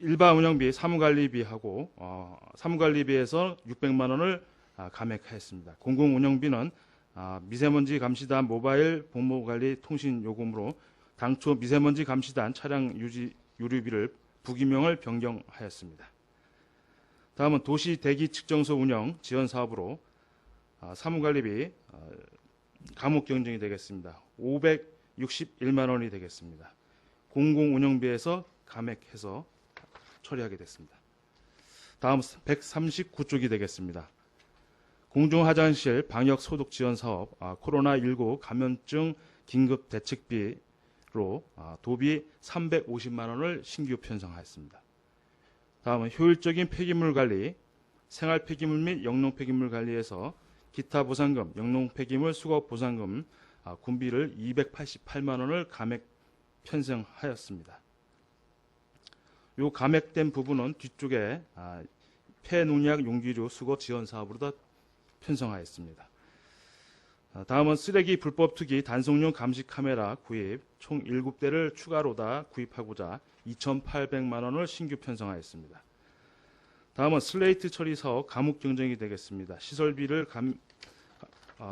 일반 운영비 사무관리비하고 사무관리비에서 600만 원을 감액하였습니다. 공공운영비는 미세먼지 감시단 모바일 복무관리 통신 요금으로 당초 미세먼지 감시단 차량 유지 유류비를 부기명을 변경하였습니다. 다음은 도시 대기 측정소 운영 지원 사업으로 사무관리비 감옥 경정이 되겠습니다. 561만 원이 되겠습니다. 공공운영비에서 감액해서 처리하게 됐습니다. 다음 139쪽이 되겠습니다. 공중화장실 방역 소독 지원 사업 코로나19 감염증 긴급 대책비로 도비 350만 원을 신규 편성하였습니다. 다음은 효율적인 폐기물 관리, 생활 폐기물 및 영농 폐기물 관리에서 기타 보상금, 영농 폐기물 수거 보상금 군비를 288만 원을 감액 편성하였습니다. 요 감액된 부분은 뒤쪽에 폐농약 용기류 수거 지원 사업으로 다 편성하였습니다. 다음은 쓰레기 불법 투기 단속용 감시 카메라 구입 총 7대를 추가로 다 구입하고자 2,800만 원을 신규 편성하였습니다. 다음은 슬레이트 처리 사업 감옥 경정이 되겠습니다. 시설비를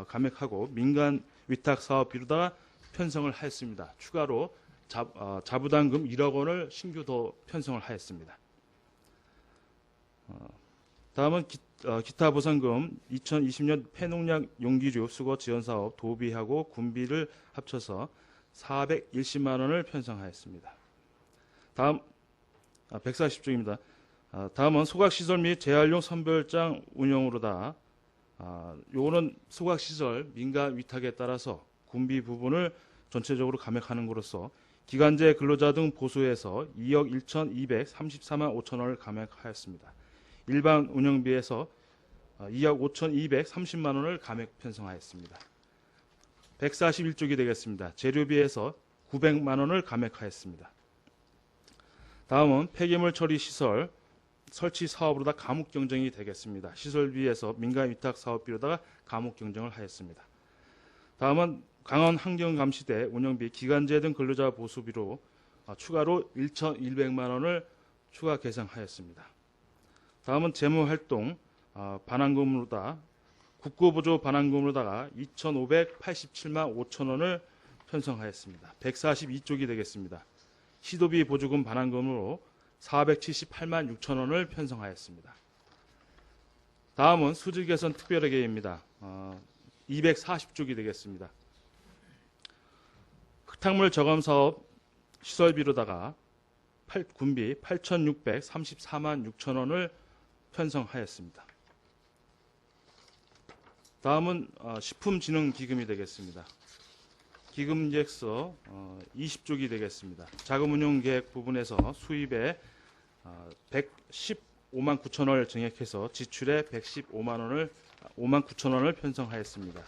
감액하고 민간 위탁 사업비로다가 편성을 하였습니다. 추가로 자부담금 1억 원을 신규 더 편성을 하였습니다. 다음은 기타 보상금 2020년 폐농약 용기류 수거 지원 사업 도비하고 군비를 합쳐서 410만 원을 편성하였습니다. 다음 140쪽입니다. 다음은 소각시설 및 재활용 선별장 운영으로다. 요거는 소각시설 민간 위탁에 따라서 군비 부분을 전체적으로 감액하는 것으로서 기간제 근로자 등 보수에서 2억 1,234만 5천 원을 감액하였습니다. 일반 운영비에서 2억 5,230만 원을 감액 편성하였습니다. 141쪽이 되겠습니다. 재료비에서 900만 원을 감액하였습니다. 다음은 폐기물 처리 시설 설치 사업으로다 감옥 경정이 되겠습니다. 시설비에서 민간 위탁 사업비로다가 감옥 경정을 하였습니다. 다음은 강원 환경감시대 운영비 기간제 등 근로자 보수비로 추가로 1,100만 원을 추가 계상하였습니다. 다음은 재무활동 반환금으로다 국고보조 반환금으로다가 2,587만 5천 원을 편성하였습니다. 142쪽이 되겠습니다. 시도비 보조금 반환금으로 478만 6천 원을 편성하였습니다. 다음은 수질 개선 특별회계입니다. 240쪽이 되겠습니다. 흙탕물 저감 사업 시설비로다가 군비 8,634만 6천 원을 편성하였습니다. 다음은 식품진흥기금이 되겠습니다. 기금계획서 20쪽이 되겠습니다. 자금운용계획 부분에서 수입에 115만 9천 원을 증액해서 지출에 5만 9천 원을 편성하였습니다.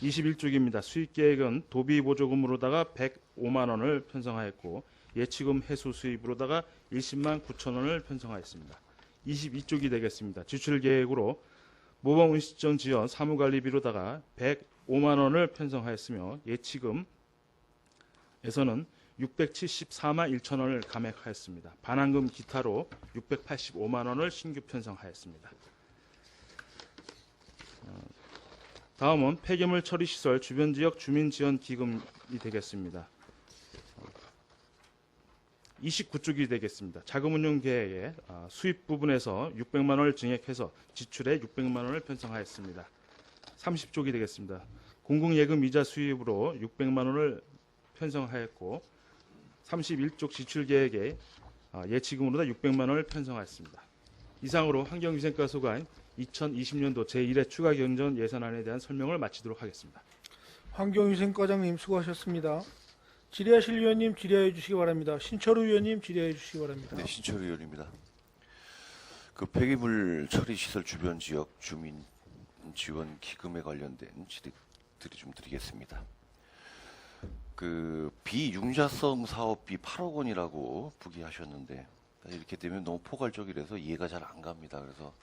21쪽입니다. 수익계획은 도비보조금으로다가 105만 원을 편성하였고 예치금 해소 수입으로다가 10만 9천 원을 편성하였습니다. 22쪽이 되겠습니다. 지출계획으로 모범운시정 지원 사무관리비로다가 105만 원을 편성하였으며 예치금에서는 674만 1천 원을 감액하였습니다. 반환금 기타로 685만 원을 신규 편성하였습니다. 다음은 폐기물 처리 시설 주변 지역 주민 지원 기금이 되겠습니다. 29쪽이 되겠습니다. 자금 운용 계획에 수입 부분에서 600만 원을 증액해서 지출에 600만 원을 편성하였습니다. 30쪽이 되겠습니다. 공공예금 이자 수입으로 600만 원을 편성하였고 31쪽 지출 계획에 예치금으로 600만 원을 편성하였습니다. 이상으로 환경위생과 소관 2020년도 제1회 추가 경정 예산안에 대한 설명을 마치도록 하겠습니다. 환경위생과장님 수고하셨습니다. 질의하실 위원님 질의해 주시기 바랍니다. 신철우 위원님 질의해 주시기 바랍니다. 네, 신철우 의원입니다. 그 폐기물 처리 시설 주변 지역 주민 지원 기금에 관련된 질의들이 좀 드리겠습니다. 그 비융자성 사업비 8억 원이라고 부기하셨는데 이렇게 되면 너무 포괄적이라서 이해가 잘 안 갑니다. 그래서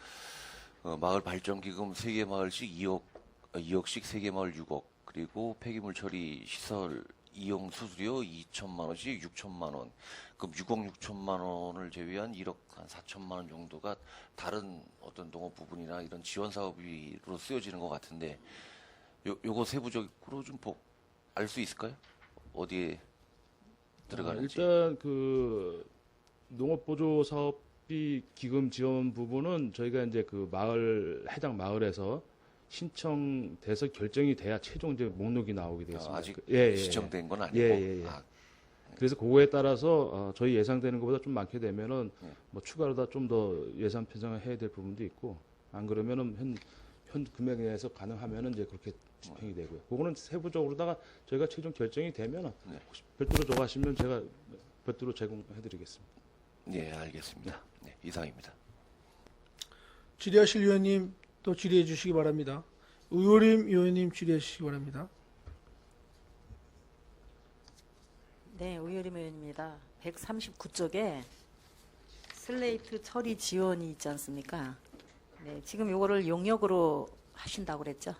마을 발전 기금 3개 마을씩 2억씩 3개 마을 6억, 그리고 폐기물 처리 시설 이용 수수료 2천만 원씩 6천만 원. 그럼 6억 6천만 원을 제외한 1억 한 4천만 원 정도가 다른 어떤 농업 부분이나 이런 지원 사업비로 쓰여지는 것 같은데 요거 세부적으로 좀 알 수 있을까요? 어디에 들어가는지. 일단 그 농업 보조 사업비 기금 지원 부분은 저희가 이제 그 해당 마을에서 신청돼서 결정이 돼야 최종 이제 목록이 나오게 되겠습니다. 아직 예. 지정된 건 아니고. 예. 그래서 그거에 따라서 저희 예상되는 것보다 좀 많게 되면은 뭐 추가로 다 좀 더 예산 편성을 해야 될 부분도 있고, 안 그러면은 현 금액 내에서 가능하면은 이제 그렇게 집행이 되고요. 그거는 세부적으로다가 저희가 최종 결정이 되면은 혹시 별도로 저하시면 제가 별도로 제공해드리겠습니다. 네, 알겠습니다. 네, 이상입니다. 질의하실 위원님 또 질의해 주시기 바랍니다. 의호림 위원님 질의해 주시기 바랍니다. 네, 우효림 의원입니다. 139쪽에 슬레이트 처리 지원이 있지 않습니까? 네, 지금 이거를 용역으로 하신다고 그랬죠?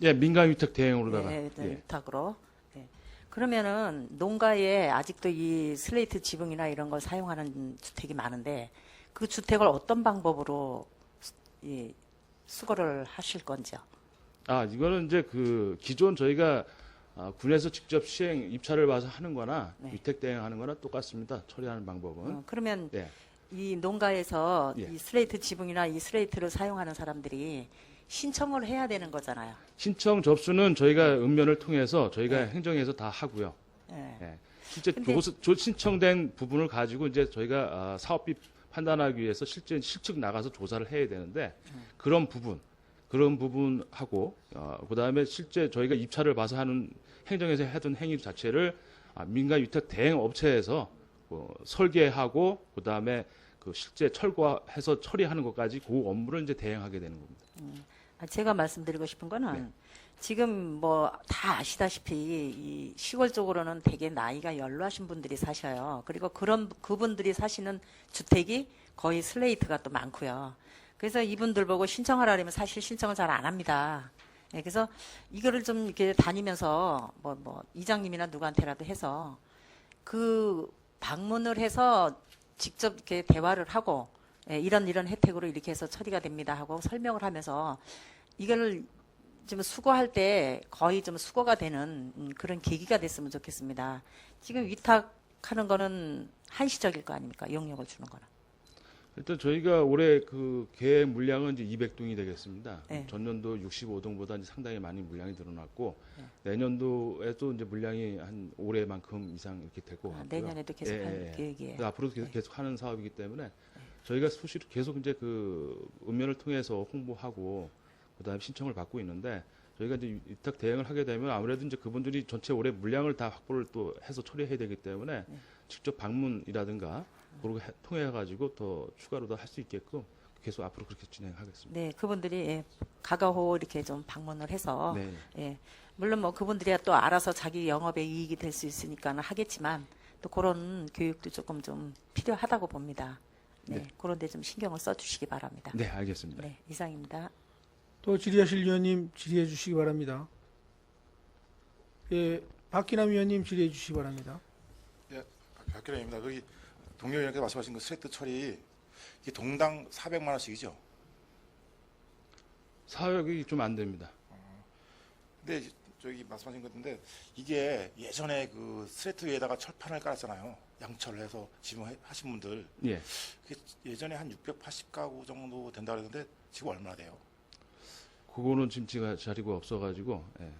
예, 민간 위탁 대행으로다가. 네, 예. 위탁으로. 네. 그러면은 농가에 아직도 이 슬레이트 지붕이나 이런 걸 사용하는 주택이 많은데 그 주택을 어떤 방법으로 수거를 하실 건지요? 이거는 이제 그 기존 저희가 군에서 직접 입찰을 봐서 하는 거나 네. 위탁 대행하는 거나 똑같습니다. 처리하는 방법은. 그러면 예. 이 농가에서 예. 이 슬레이트 지붕이나 이 슬레이트를 사용하는 사람들이 신청을 해야 되는 거잖아요. 신청 접수는 저희가 읍면을 통해서 저희가 네. 행정에서 다 하고요. 예. 예. 실제 근데- 신청된 부분을 가지고 이제 저희가 사업비 판단하기 위해서 실측 나가서 조사를 해야 되는데 그런 부분하고 그다음에 실제 저희가 입찰을 봐서 하는 행정에서 하던 행위 자체를 민간 위탁 대행 업체에서 설계하고 그다음에 그 실제 철거해서 처리하는 것까지 그 업무를 이제 대행하게 되는 겁니다. 제가 말씀드리고 싶은 거는 네. 지금 뭐 다 아시다시피 이 시골 쪽으로는 되게 나이가 연로하신 분들이 사셔요. 그리고 그분들이 사시는 주택이 거의 슬레이트가 또 많고요. 그래서 이분들 보고 신청하라면 사실 신청을 잘 안 합니다. 예, 그래서 이거를 좀 이렇게 다니면서 뭐 이장님이나 누구한테라도 해서 그 방문을 해서 직접 이렇게 대화를 하고 이런 혜택으로 이렇게 해서 처리가 됩니다 하고 설명을 하면서 이거를 좀 수거할 때 거의 좀 수거가 되는 그런 계기가 됐으면 좋겠습니다. 지금 위탁하는 거는 한시적일 거 아닙니까? 용역을 주는 거는. 일단 저희가 올해 그 계획 물량은 이제 200동이 되겠습니다. 네. 전년도 65동보다 이제 상당히 많이 물량이 늘어났고 내년도에도 이제 물량이 한 올해만큼 이상 이렇게 될 것 같고요. 내년에도 계속 할 계획이에요. 앞으로도 계속 하는 사업이기 때문에 저희가 수시로 계속 이제 그 읍면을 통해서 홍보하고 그다음에 신청을 받고 있는데 저희가 이제 위탁 대행을 하게 되면 아무래도 이제 그분들이 전체 올해 물량을 다 확보를 또 해서 처리해야 되기 때문에 직접 방문이라든가 그렇게 통해 가지고 더 추가로 더 할 수 있게끔 계속 앞으로 그렇게 진행하겠습니다. 네, 그분들이 가가호 이렇게 좀 방문을 해서 네. 예, 물론 뭐 그분들이야 또 알아서 자기 영업에 이익이 될 수 있으니까는 하겠지만 또 그런 교육도 조금 좀 필요하다고 봅니다. 네, 네. 그런데 좀 신경을 써주시기 바랍니다. 네, 알겠습니다. 네, 이상입니다. 또 질의하실 위원님 질의해 주시기 바랍니다. 예, 박기남 위원님 질의해 주시기 바랍니다. 박규래입니다. 거기 동료 의원께서 말씀하신 그 스레트 처리 이게 동당 400만 원씩이죠. 사역이 좀 안 됩니다. 근데 저기 말씀하신 것 같은데 이게 예전에 그 스레트 위에다가 철판을 깔았잖아요. 양철을 해서 지금 하신 분들 예. 그게 예전에 한 680가구 정도 된다 그랬는데 지금 얼마나 돼요? 그거는 지금 제가 자리가 없어가지고. 예.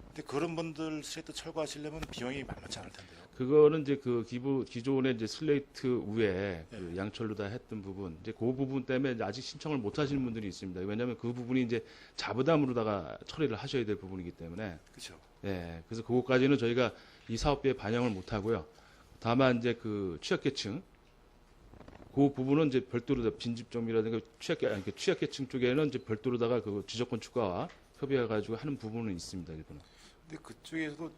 근데 그런 분들 스레트 철거하시려면 비용이 만만치 않을 텐데요. 그거는 이제 그 기존에 이제 슬레이트 위에 그 네. 양철로 다 했던 부분, 이제 그 부분 때문에 이제 아직 신청을 못 하시는 분들이 있습니다. 왜냐하면 그 부분이 이제 자부담으로다가 처리를 하셔야 될 부분이기 때문에. 그렇죠. 예. 그래서 그것까지는 저희가 이 사업비에 반영을 못 하고요. 다만 이제 그 취약계층, 그 부분은 이제 별도로 빈집정비라든가 취약계층 쪽에는 이제 별도로다가 그 지적권 추가와 협의해가지고 하는 부분은 있습니다. 일부는. 근데 그쪽에서도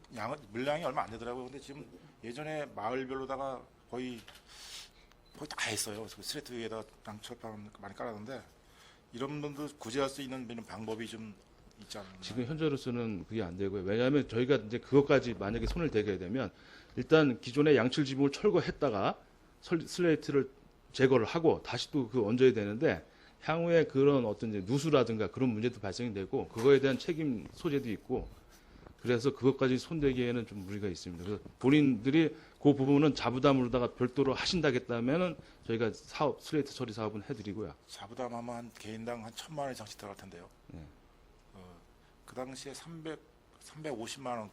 물량이 얼마 안 되더라고요. 근데 지금 예전에 마을별로다가 거의 다 했어요. 그 스트레이트 위에다가 양철판 많이 깔았는데 이런 분들 구제할 수 있는 방법이 좀 있지 않나. 지금 현재로서는 그게 안 되고요. 왜냐하면 저희가 이제 그것까지 만약에 손을 대게 되면 일단 기존의 양철 지붕을 철거했다가 슬레이트를 제거를 하고 다시 또 그 얹어야 되는데 향후에 그런 어떤 이제 누수라든가 그런 문제도 발생이 되고 그거에 대한 책임 소재도 있고 그래서 그것까지 손대기에는 좀 무리가 있습니다. 그래서 본인들이 그 부분은 자부담으로다가 별도로 하신다겠다면은 저희가 슬레이트 처리 사업은 해드리고요. 자부담하면 한 개인당 한 1,000만 원 이상씩 들어갈 텐데요. 네. 그 당시에 350만 원,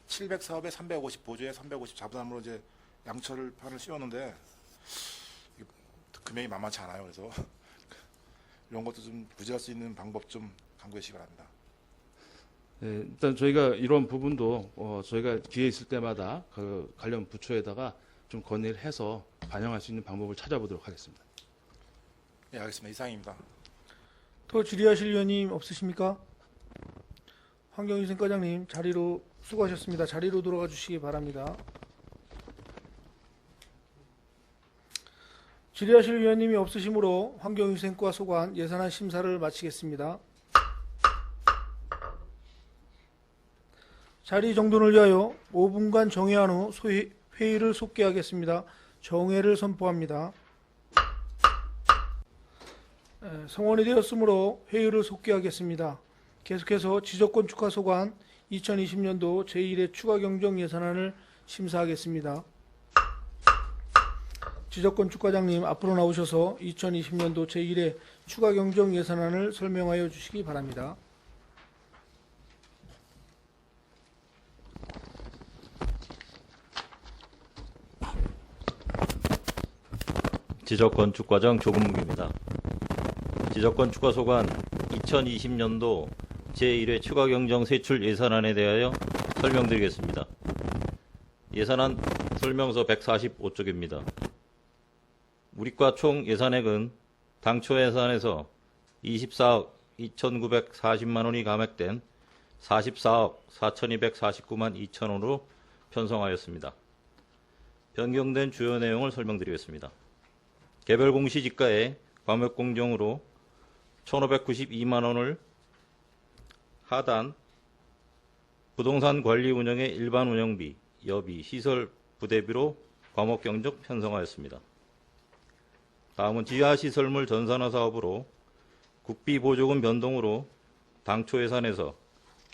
700사업에 350 보조에 350 자부담으로 이제 양철판을 씌웠는데 금액이 만만치 않아요. 그래서 이런 것도 좀 구제할 수 있는 방법 좀 강구해 주시기 바랍니다. 네, 일단 저희가 이런 부분도 저희가 기회 있을 때마다 그 관련 부처에다가 좀 건의를 해서 반영할 수 있는 방법을 찾아보도록 하겠습니다. 네, 알겠습니다. 이상입니다. 더 질의하실 위원님 없으십니까? 환경위생과장님 자리로 수고하셨습니다. 자리로 돌아가 주시기 바랍니다. 질의하실 위원님이 없으시므로 환경위생과 소관 예산안 심사를 마치겠습니다. 자리 정돈을 위하여 5분간 정회한 후 회의를 속개하겠습니다. 정회를 선포합니다. 성원이 되었으므로 회의를 속개하겠습니다. 계속해서 지적권 축하 소관 2020년도 제1회 추가 경정 예산안을 심사하겠습니다. 지적권 축과장님 앞으로 나오셔서 2020년도 제1회 추가 경정 예산안을 설명하여 주시기 바랍니다. 지적건축과장 조근묵입니다. 지적건축과소관 2020년도 제1회 추가경정 세출 예산안에 대하여 설명드리겠습니다. 예산안 설명서 145쪽입니다. 우리과 총 예산액은 당초 예산에서 24억 2,940만 원이 감액된 44억 4,249만 2천 원으로 편성하였습니다. 변경된 주요 내용을 설명드리겠습니다. 개별 공시지가의 과목공정으로 1,592만 원을 하단 부동산 관리 운영의 일반 운영비, 여비, 시설 부대비로 과목경정 편성하였습니다. 다음은 지하시설물 전산화 사업으로 국비 보조금 변동으로 당초 예산에서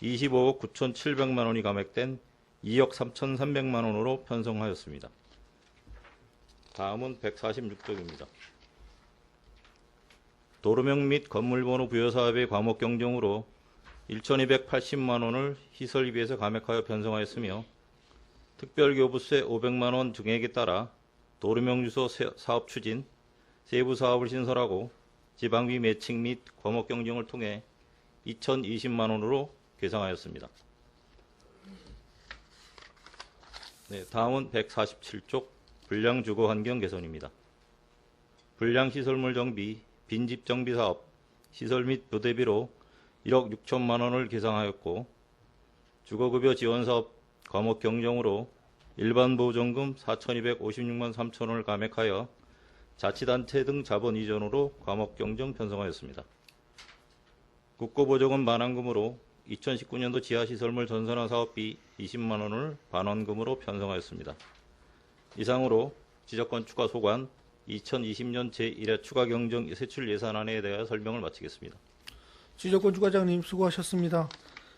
25억 9,700만 원이 감액된 2억 3,300만 원으로 편성하였습니다. 다음은 146쪽입니다. 도로명 및 건물번호 부여 사업의 과목 경정으로 1,280만 원을 시설비에서 감액하여 편성하였으며 특별교부세 500만 원 증액에 따라 도로명 주소 사업 추진, 세부 사업을 신설하고 지방비 매칭 및 과목 경정을 통해 2,020만 원으로 계상하였습니다. 네, 다음은 147쪽 불량주거 환경 개선입니다. 불량시설물 정비, 빈집 정비 사업, 시설 및 부대비로 1억 6천만 원을 계상하였고 주거급여 지원 사업 과목 경정으로 일반 보전금 4,256만 3천 원을 감액하여 자치단체 등 자본 이전으로 과목 경정 편성하였습니다. 국고보조금 반환금으로 2019년도 지하시설물 전산화 사업비 20만 원을 반환금으로 편성하였습니다. 이상으로 지적권 추가 소관 2020년 제1회 추가 경정 세출 예산안에 대하여 설명을 마치겠습니다. 지적권 주과장님 수고하셨습니다.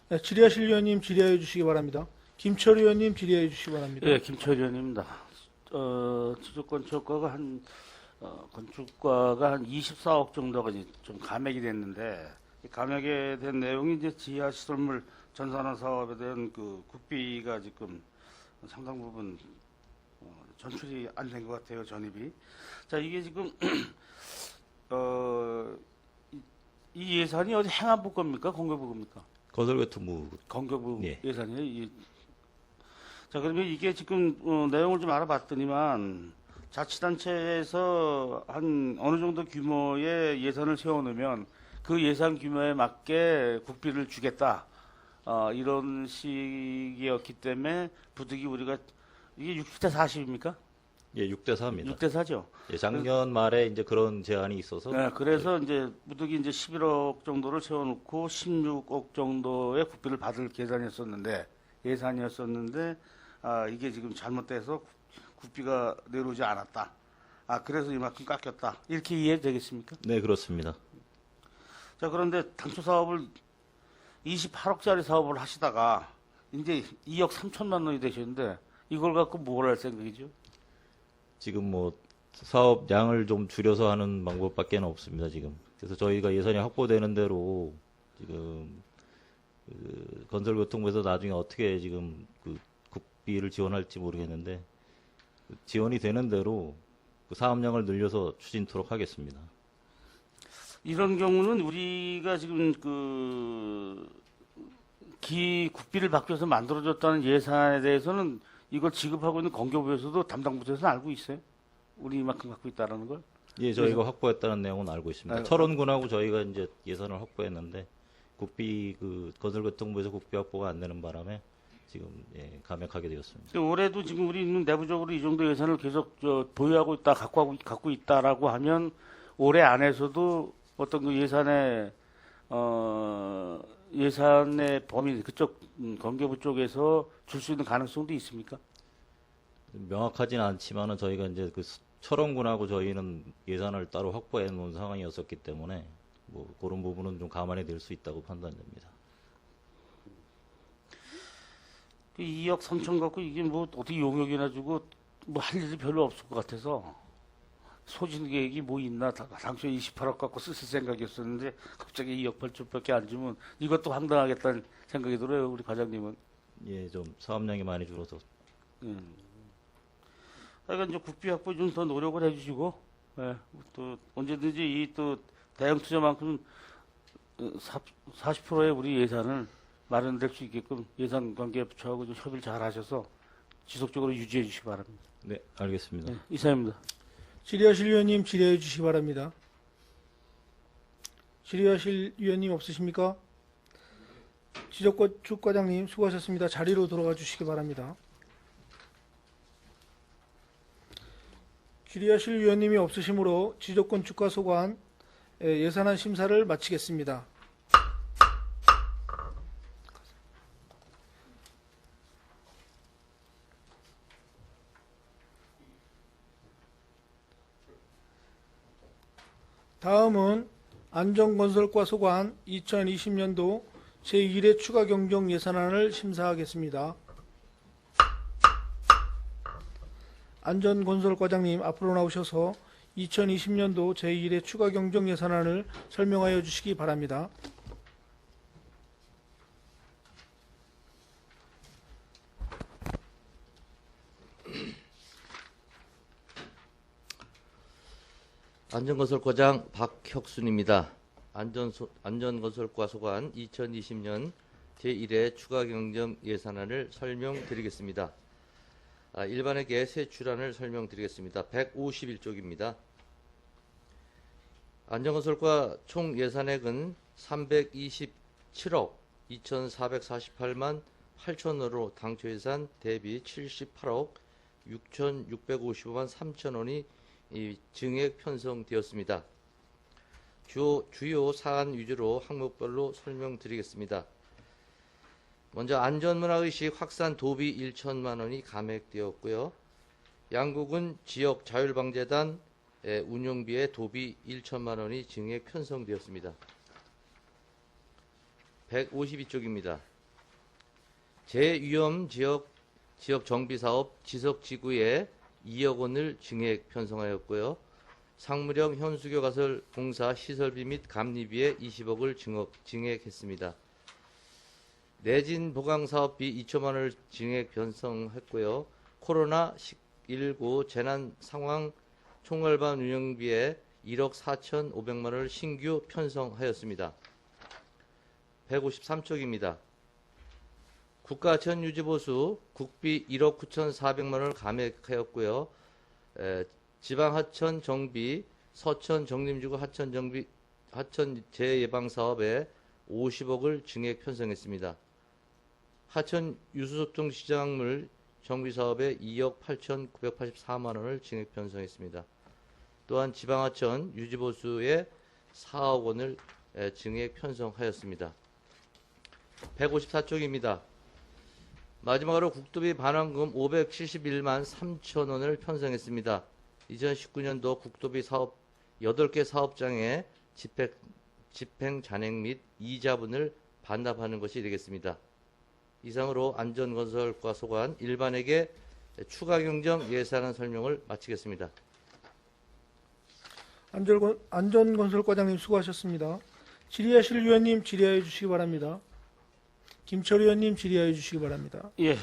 네, 질의하실 의원님 질의하여 주시기 바랍니다. 김철 의원님 질의하여 주시기 바랍니다. 예, 김철 의원입니다. 지적권 초과가 건축과가 한 24억 정도가 이제 좀 감액이 됐는데, 이 감액이 된 내용이 이제 지하 시설물 전산화 사업에 대한 그 국비가 지금 상당 부분 전출이 안 된 것 같아요, 전입이. 자, 이게 지금 이 예산이 어디 행안부 겁니까, 공교부 겁니까? 건설교통부 건교부 예. 예산이에요. 자, 그러면 이게 지금 내용을 좀 알아봤더니만 자치단체에서 한 어느 정도 규모의 예산을 세워놓으면 그 예산 규모에 맞게 국비를 주겠다. 이런 식이었기 때문에 부득이 우리가 이게 60대 40입니까? 예, 6대 4입니다. 6대 4죠. 예, 작년 말에 이제 그런 제안이 있어서 네, 그래서 이제 부득이 이제 11억 정도를 세워놓고 16억 정도의 국비를 받을 예산이었었는데 이게 지금 잘못돼서 국비가 내려오지 않았다. 그래서 이만큼 깎였다. 이렇게 이해되겠습니까? 네, 그렇습니다. 자, 그런데 당초 사업을 28억짜리 사업을 하시다가 이제 2억 3천만 원이 되셨는데 이걸 갖고 뭘 할 생각이죠? 지금 뭐 사업량을 좀 줄여서 하는 방법밖에 없습니다, 지금. 그래서 저희가 예산이 확보되는 대로 지금 그 건설교통부에서 나중에 어떻게 지금 그 국비를 지원할지 모르겠는데 지원이 되는 대로 그 사업량을 늘려서 추진토록 하겠습니다. 이런 경우는 우리가 지금 국비를 받기 위해서 만들어졌다는 예산에 대해서는 이걸 지급하고 있는 건교부에서도 담당 부서에서는 알고 있어요? 우리 이만큼 갖고 있다라는 걸? 예, 저희가 확보했다는 내용은 알고 있습니다. 철원군하고 저희가 이제 예산을 확보했는데 국비 그 건설교통부에서 국비 확보가 안 되는 바람에 지금 감액하게 되었습니다. 올해도 지금 우리는 내부적으로 이 정도 예산을 계속 보유하고 있다, 갖고 있다라고 하면 올해 안에서도 어떤 그 예산의 범위 그쪽 건교부 쪽에서 줄 수 있는 가능성도 있습니까? 명확하진 않지만은 저희가 이제 그 철원군하고 저희는 예산을 따로 확보해 놓은 상황이었었기 때문에 뭐 그런 부분은 좀 감안이 될 수 있다고 판단됩니다. 그 2억 3천 갖고 이게 뭐 어떻게 용역이나 주고 뭐 할 일이 별로 없을 것 같아서 소진 계획이 뭐 있나 당초에 28억 갖고 쓸 생각이었었는데 갑자기 2억 8천밖에 안 주면 이것도 황당하겠다는 생각이 들어요, 우리 과장님은. 예, 좀 사업량이 많이 줄어서. 그러니까 이제 국비 확보 좀 더 노력을 해주시고, 또 언제든지 이 또 대형 투자만큼 40%의 우리 예산을 마련될 수 있게끔 예산 관계 부처하고 좀 협의를 잘 하셔서 지속적으로 유지해 주시기 바랍니다. 네, 알겠습니다. 이상입니다. 질의하실 의원님 질의해 주시기 바랍니다. 질의하실 의원님 없으십니까? 지적권 주과장님 수고하셨습니다. 자리로 돌아가 주시기 바랍니다. 질의하실 의원님이 없으시므로 지적권 주과 소관 예산안 심사를 마치겠습니다. 다음은 안전건설과 소관 2020년도 제1회 추가 경정 예산안을 심사하겠습니다. 안전건설과장님 앞으로 나오셔서 2020년도 제1회 추가 경정 예산안을 설명하여 주시기 바랍니다. 안전건설과장 박혁순입니다. 안전건설과 소관 2020년 제1회 추가 경정 예산안을 설명드리겠습니다. 일반회계 세출안을 설명드리겠습니다. 151쪽입니다. 안전건설과 총 예산액은 327억 2,448만 8천원으로 당초 예산 대비 78억 6,655만 3천원이 증액 편성되었습니다. 주요 사안 위주로 항목별로 설명드리겠습니다. 먼저 안전문화의식 확산 도비 1천만 원이 감액되었고요. 양구군 지역 자율방재단 운영비의 도비 1천만 원이 증액 편성되었습니다. 152쪽입니다. 재위험 지역 정비사업 지석지구에 2억 원을 증액 편성하였고요. 상무령 현수교 가설 공사 시설비 및 감리비에 20억을 증액했습니다. 내진 보강 사업비 2천만 원을 증액 편성했고요. 코로나19 재난 상황 총괄반 운영비에 1억 4,500만 원을 신규 편성하였습니다. 153쪽입니다. 국가하천 유지보수 국비 1억 9,400만 원을 감액하였고요. 지방하천 정비, 서천 정림지구 하천 재예방 사업에 50억을 증액 편성했습니다. 하천 유수소통 시장물 정비 사업에 2억 8,984만 원을 증액 편성했습니다. 또한 지방하천 유지보수에 4억 원을 증액 편성하였습니다. 154쪽입니다. 마지막으로 국도비 반환금 571만 3천 원을 편성했습니다. 2019년도 국도비 사업 8개 사업장에 집행 잔액 및 이자분을 반납하는 것이 되겠습니다. 이상으로 안전건설과 소관 일반에게 추가 경정 예산안 설명을 마치겠습니다. 안전건설과장님 수고하셨습니다. 질의하실 위원님 질의하여 주시기 바랍니다. 김철 의원님 질의하여 주시기 바랍니다. 예,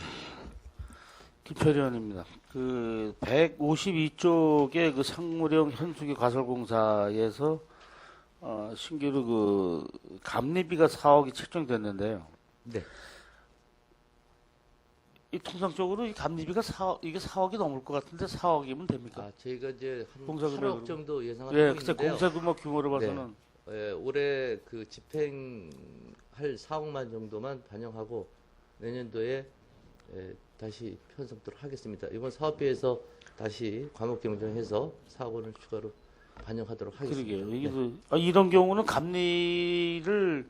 김철 의원입니다. 그 152쪽의 그 상무령 현수기 가설공사에서 신규로 그 감리비가 4억이 책정됐는데요. 네. 이 통상적으로 이 감리비가 이게 4억이 넘을 것 같은데 4억이면 됩니까? 저희가 이제 한 공사 8억 금액으로. 정도 예상하고 예, 있는데요. 글쎄 공사 규모 규모로 봐서는 올해 그 집행할 4억만 정도만 반영하고 내년도에 다시 편성토록 하겠습니다. 이번 사업비에서 다시 과목 경정해서 4억 원을 추가로 반영하도록 하겠습니다. 그러게요. 이런 경우는 감리를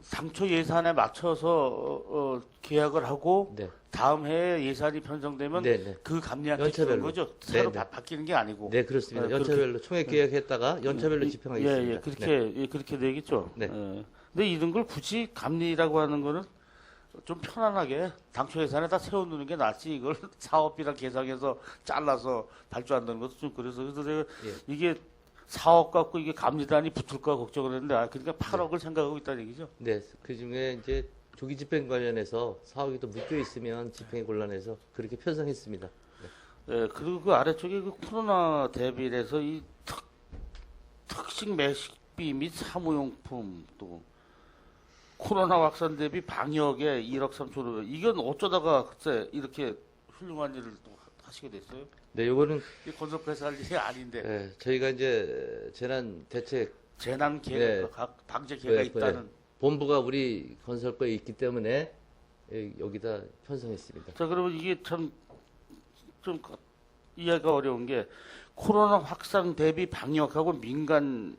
당초 예산에 맞춰서 계약을 하고 네. 다음 해에 예산이 편성되면 네. 그 감리한테 연차별로. 주는 거죠. 새로 네. 바뀌는 게 아니고. 네, 그렇습니다. 그렇게- 연차별로 총액 계약했다가 연차별로 집행하겠습니다. 예, 그렇게 네. 예, 그렇게 되겠죠. 네. 예. 근데 이런 걸 굳이 감리라고 하는 거는 좀 편안하게 당초 예산에다 세워놓는 게 낫지 이걸 사업비랑 계산해서 잘라서 발주한다는 것도 좀 그래서 제가 예. 이게 4억 갖고 이게 감리단이 붙을까 걱정을 했는데 그러니까 8억을 생각하고 있다는 얘기죠. 네, 그 중에 이제 조기 집행 관련해서 4억이 또 묶여 있으면 집행이 곤란해서 그렇게 편성했습니다. 예, 그리고 그 아래쪽에 그 코로나 대비해서 이 특식 매식비 및 사무용품 또 코로나 확산 대비 방역에 1억 3천원 이건 어쩌다가 글쎄 이렇게 훌륭한 일을 또 하시게 됐어요? 네, 요거는 이 건설회사 할 일이 아닌데 저희가 이제 재난 대책 재난 계획 네. 방제 계획가 있다는. 본부가 우리 건설과에 있기 때문에 여기다 편성했습니다. 자, 그러면 이게 참 좀 이해가 어려운 게 코로나 확산 대비 방역하고 민간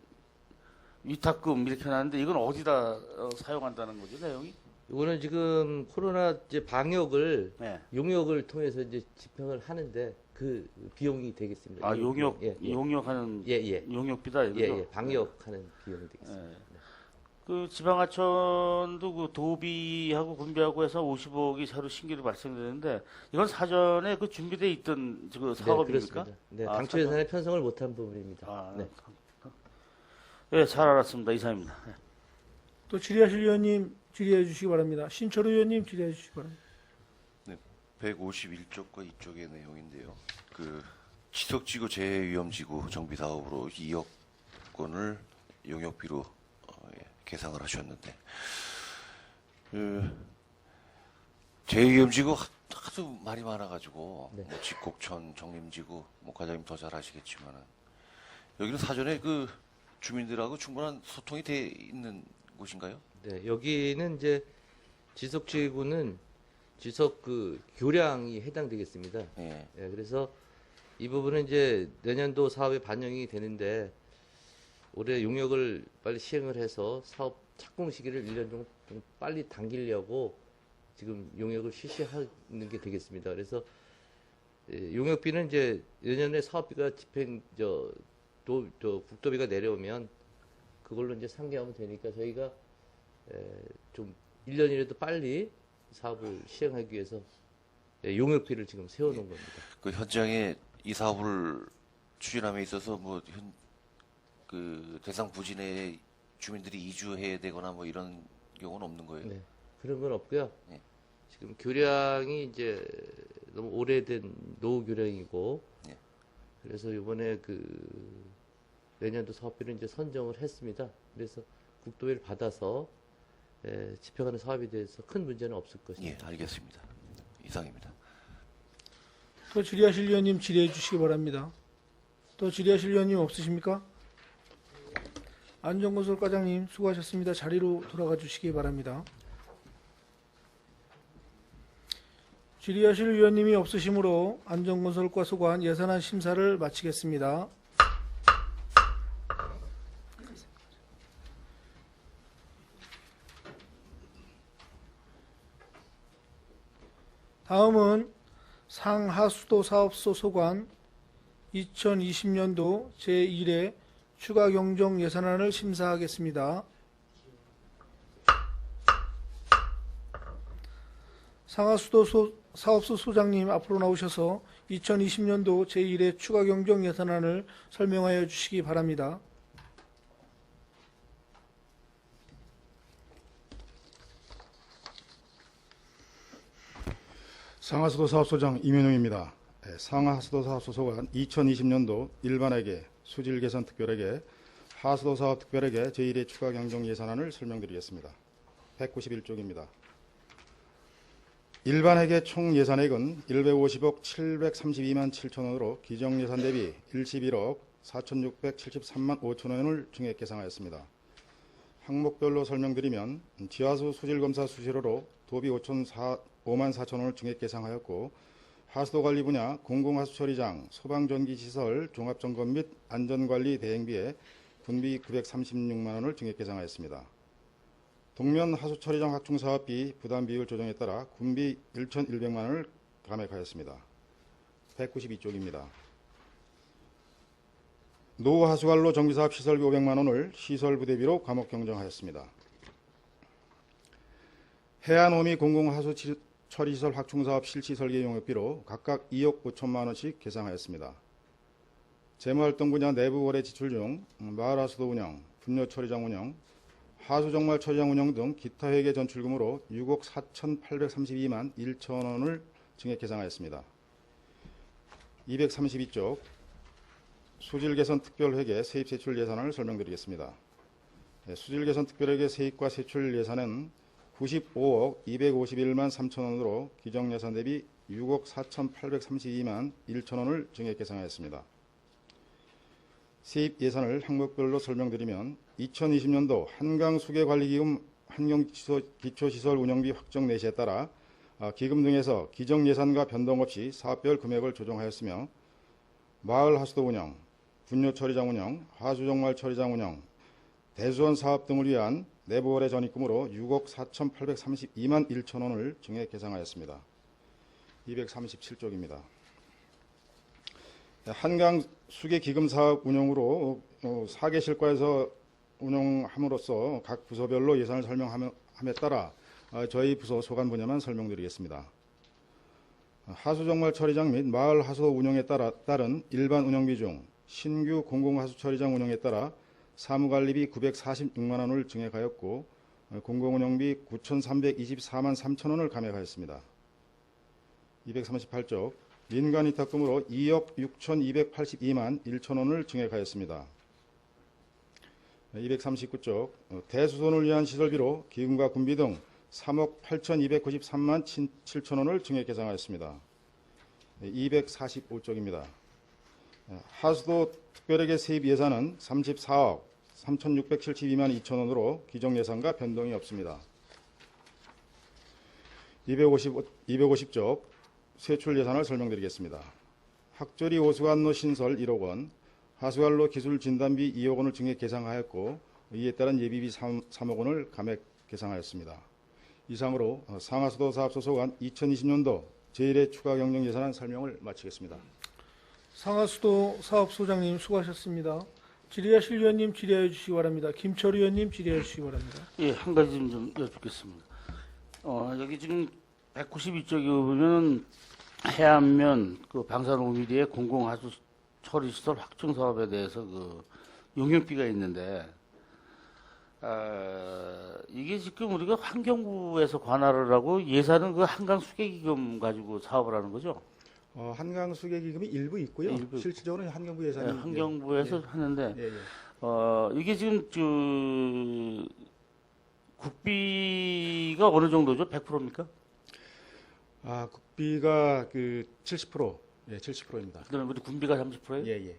위탁금 이렇게 나는데 이건 어디다 사용한다는 거죠, 내용이? 이거는 지금 코로나 이제 방역을 네. 용역을 통해서 이제 집행을 하는데 그 비용이 되겠습니다. 아, 용역, 예. 용역하는 예. 용역비다 이거죠? 방역하는 비용이 되겠습니다. 예. 그 지방하천도 그 도비하고 군비하고 해서 50억이 새로 신규로 발생되는데 이건 사전에 그 준비돼 있던 그 사업입니까? 그렇습니다. 네, 아, 당초 예산에 편성을 못한 부분입니다. 아, 네. 예, 잘 알았습니다. 이상입니다. 예. 또 질의하실 위원님 질의해 주시기 바랍니다. 신철 의원님 질의해 주시기 바랍니다. 151쪽과 이쪽의 내용인데요. 그 지석지구 재위험지구 정비 사업으로 2억 원을 용역비로 계상을 하셨는데 그 재위험지구 하도 말이 많아가지고 네. 뭐 직곡천 정림지구 뭐 과장님 더 잘 아시겠지만은 여기는 사전에 그 주민들하고 충분한 소통이 돼 있는 곳인가요? 네, 여기는 이제 지석지구는 지석 그 교량이 해당되겠습니다. 예. 예, 그래서 이 부분은 이제 내년도 사업에 반영이 되는데 올해 용역을 빨리 시행을 해서 사업 착공 시기를 1년 정도 좀 빨리 당기려고 지금 용역을 실시하는 게 되겠습니다. 그래서 용역비는 이제 내년에 사업비가 국도비가 내려오면 그걸로 이제 상기하면 되니까 저희가 좀 1년이라도 빨리 사업을 시행하기 위해서 용역비를 지금 세워놓은 겁니다. 그 현장에 이 사업을 추진함에 있어서 그 대상 부진에 주민들이 이주해야 되거나 뭐 이런 경우는 없는 거예요. 네, 그런 건 없고요. 네. 지금 교량이 이제 너무 오래된 노후 교량이고, 네. 그래서 이번에 내년도 사업비를 이제 선정을 했습니다. 그래서 국도비를 받아서 집행하는 사업에 대해서 큰 문제는 없을 것입니다. 예, 알겠습니다. 이상입니다. 또 질의하실 위원님 질의해 주시기 바랍니다. 또 질의하실 위원님 없으십니까? 안전건설 과장님 수고하셨습니다. 자리로 돌아가 주시기 바랍니다. 질의하실 위원님이 없으시므로 안전건설과 소관 예산안 심사를 마치겠습니다. 다음은 상하수도 사업소 소관 2020년도 제1회 추가 경정 예산안을 심사하겠습니다. 상하수도 사업소 소장님 앞으로 나오셔서 2020년도 제1회 추가 경정 예산안을 설명하여 주시기 바랍니다. 상하수도 사업소장 이민웅입니다. 상하수도 사업소 소관 2020년도 일반회계, 수질 개선 특별회계, 하수도 사업 특별회계 제1회 추가 경정 예산안을 설명드리겠습니다. 191쪽입니다. 일반회계 총 예산액은 150억 732만 7천원으로 기정 예산 대비 11억 4,673만 5천원을 증액 계상하였습니다. 항목별로 설명드리면 지하수 수질검사 수시로로 도비 5만 4천원을 증액 계상하였고, 하수도관리 분야 공공하수처리장, 소방전기시설 종합점검 및 안전관리 대행비에 분비 936만 원을 증액 계상하였습니다. 동면 하수처리장 확충사업비 부담비율 조정에 따라 군비 1,100만 원을 감액하였습니다. 192쪽입니다. 노하수관로 정비사업 시설비 500만 원을 시설부대비로 감액 경정하였습니다. 해안오미 공공하수처리시설 확충사업 실시 설계 용역비로 각각 2억 5천만 원씩 계상하였습니다. 재무활동 분야 내부 거래 지출 중 마을하수도 운영, 분뇨처리장 운영, 하수정말 처리장 운영 등 기타 회계 전출금으로 6억 4,832만 1천 원을 증액 계상하였습니다. 232쪽 수질개선 특별회계 세입세출 예산을 설명드리겠습니다. 수질개선 특별회계 세입과 세출 예산은 95억 251만 3천 원으로 기정예산 대비 6억 4,832만 1천 원을 증액 계상하였습니다. 세입 예산을 항목별로 설명드리면 2020년도 한강수계관리기금 환경기초시설 운영비 확정 내시에 따라 기금 등에서 기정예산과 변동 없이 사업별 금액을 조정하였으며, 마을하수도 운영, 분뇨처리장 운영, 하수정말 처리장 운영, 대수원 사업 등을 위한 내부거래 전입금으로 6억 4,832만 1천 원을 증액 계상하였습니다. 237쪽입니다. 한강 수계기금 사업 운영으로 4개 실과에서 운영함으로써 각 부서별로 예산을 설명함에 따라 저희 부서 소관 분야만 설명드리겠습니다. 하수정말 처리장 및 마을 하수도 운영에 따른 일반 운영비 중 신규 공공하수처리장 운영에 따라 사무관리비 946만 원을 증액하였고, 공공운영비 9,324만 3천 원을 감액하였습니다. 238쪽 민간위탁금으로 2억 6,282만 1천 원을 증액하였습니다. 239쪽 대수선을 위한 시설비로 기금과 군비 등 3억 8,293만 7천 원을 증액 계상하였습니다. 245쪽입니다. 하수도 특별회계 세입 예산은 34억 3,672만 2천 원으로 기정 예산과 변동이 없습니다. 250쪽 세출 예산을 설명드리겠습니다. 학조리 오수관로 신설 1억 원, 하수관로 기술 진단비 2억 원을 증액 계상하였고, 이에 따른 예비비 3억 원을 감액 계상하였습니다. 이상으로 상하수도 사업소 소관 2020년도 제1회 추가 경정 예산안 설명을 마치겠습니다. 상하수도 사업소장님 수고하셨습니다. 질의하실 위원님 질의해 주시기 바랍니다. 김철 의원님 질의해 주시기 바랍니다. 예, 한 가지 좀 여쭙겠습니다. 여기 지금 192쪽에 보면 해안면 그 방산 5mm의 공공하수 처리시설 확충 사업에 대해서 그 용역비가 있는데, 이게 지금 우리가 환경부에서 관할을 하고 예산은 그 한강 수계기금 가지고 사업을 하는 거죠? 한강 수계기금이 일부 있고요. 일부. 실질적으로는 환경부 예산이 환경부에서 하는데, 예, 예. 이게 지금 국비가 어느 정도죠? 100%입니까? 국비가 그 70%, 예, 70%입니다. 그다음에 우리 군비가 30%예요? 예, 예.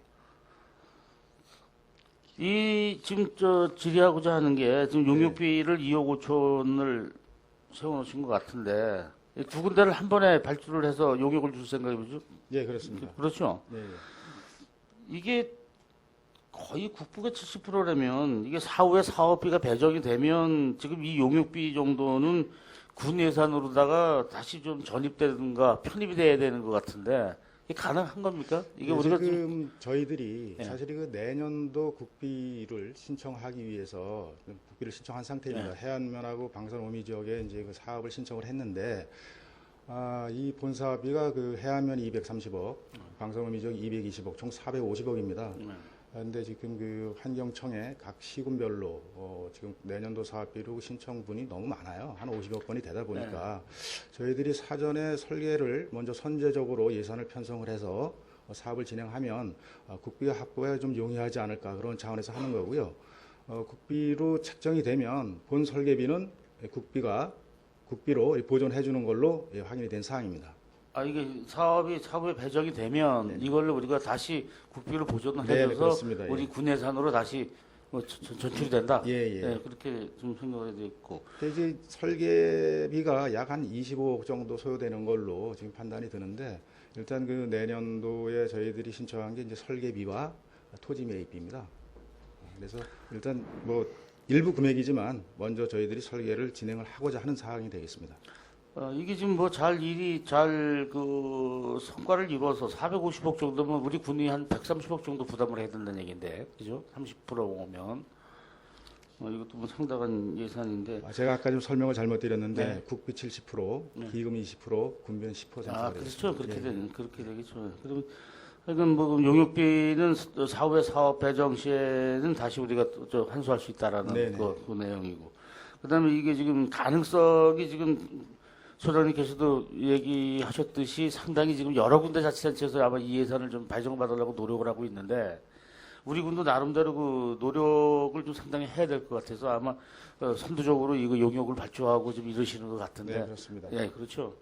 이 지금 질의하고자 하는 게 지금 용역비를 2억 5천을 세워놓으신 것 같은데 이 두 군데를 한 번에 발주를 해서 용역을 줄 생각이죠? 예, 그렇습니다. 그렇죠. 예, 예. 이게 거의 국부가 70%라면 이게 사후에 사업비가 배정이 되면 지금 이 용역비 정도는 군 예산으로다가 다시 좀 전입되든가 편입이 돼야 되는 것 같은데 이게 가능한 겁니까? 이게 우리가 지금 저희들이 예. 사실 그 내년도 국비를 신청하기 위해서 국비를 신청한 상태입니다. 해안면하고 방산 오미 지역에 이제 그 사업을 신청을 했는데 이 본사비가 그 해안면 230억, 방산 오미 지역 220억, 총 450억입니다. 그런데 지금 그 환경청에 각 시군별로 지금 내년도 사업비로 신청분이 너무 많아요. 한 50억 건이 되다 보니까 저희들이 사전에 설계를 먼저 선제적으로 예산을 편성을 해서 사업을 진행하면 국비가 확보에 좀 용이하지 않을까 그런 차원에서 하는 거고요. 국비로 책정이 되면 본 설계비는 국비로 보존해 주는 걸로 확인이 된 사항입니다. 이게 사업에 배정이 되면 이걸로 우리가 다시 국비를 보존을 해줘서 그렇습니다. 우리 예. 군 예산으로 다시 전출이 된다. 예. 그렇게 좀 생각이 돼 있고. 이제 설계비가 약 한 25억 정도 소요되는 걸로 지금 판단이 드는데 일단 그 내년도에 저희들이 신청한 게 이제 설계비와 토지 매입비입니다. 그래서 일단 뭐 일부 금액이지만 먼저 저희들이 설계를 진행을 하고자 하는 사항이 되겠습니다. 이게 지금 뭐 그 성과를 이루어서 450억 정도면 우리 군이 한 130억 정도 부담을 해야 된다는 얘기인데, 그죠? 30% 오면. 이것도 뭐 상당한 예산인데. 제가 아까 좀 설명을 잘못 드렸는데 네. 국비 70%, 기금 20%, 군비는 10%가 그렇죠. 그렇게 되겠죠. 그러면 하여간 뭐 용역비는 사후에 사업 배정 시에는 다시 우리가 환수할 수 있다라는 그 내용이고. 그다음에 이게 지금 가능성이 지금 소장님께서도 얘기하셨듯이 상당히 지금 여러 군데 자치단체에서 아마 이 예산을 좀 발정받으려고 노력을 하고 있는데 우리 군도 나름대로 그 노력을 좀 상당히 해야 될 것 같아서 아마 선두적으로 이거 용역을 발주하고 좀 이러시는 것 같은데. 네, 그렇습니다. 예, 그렇죠.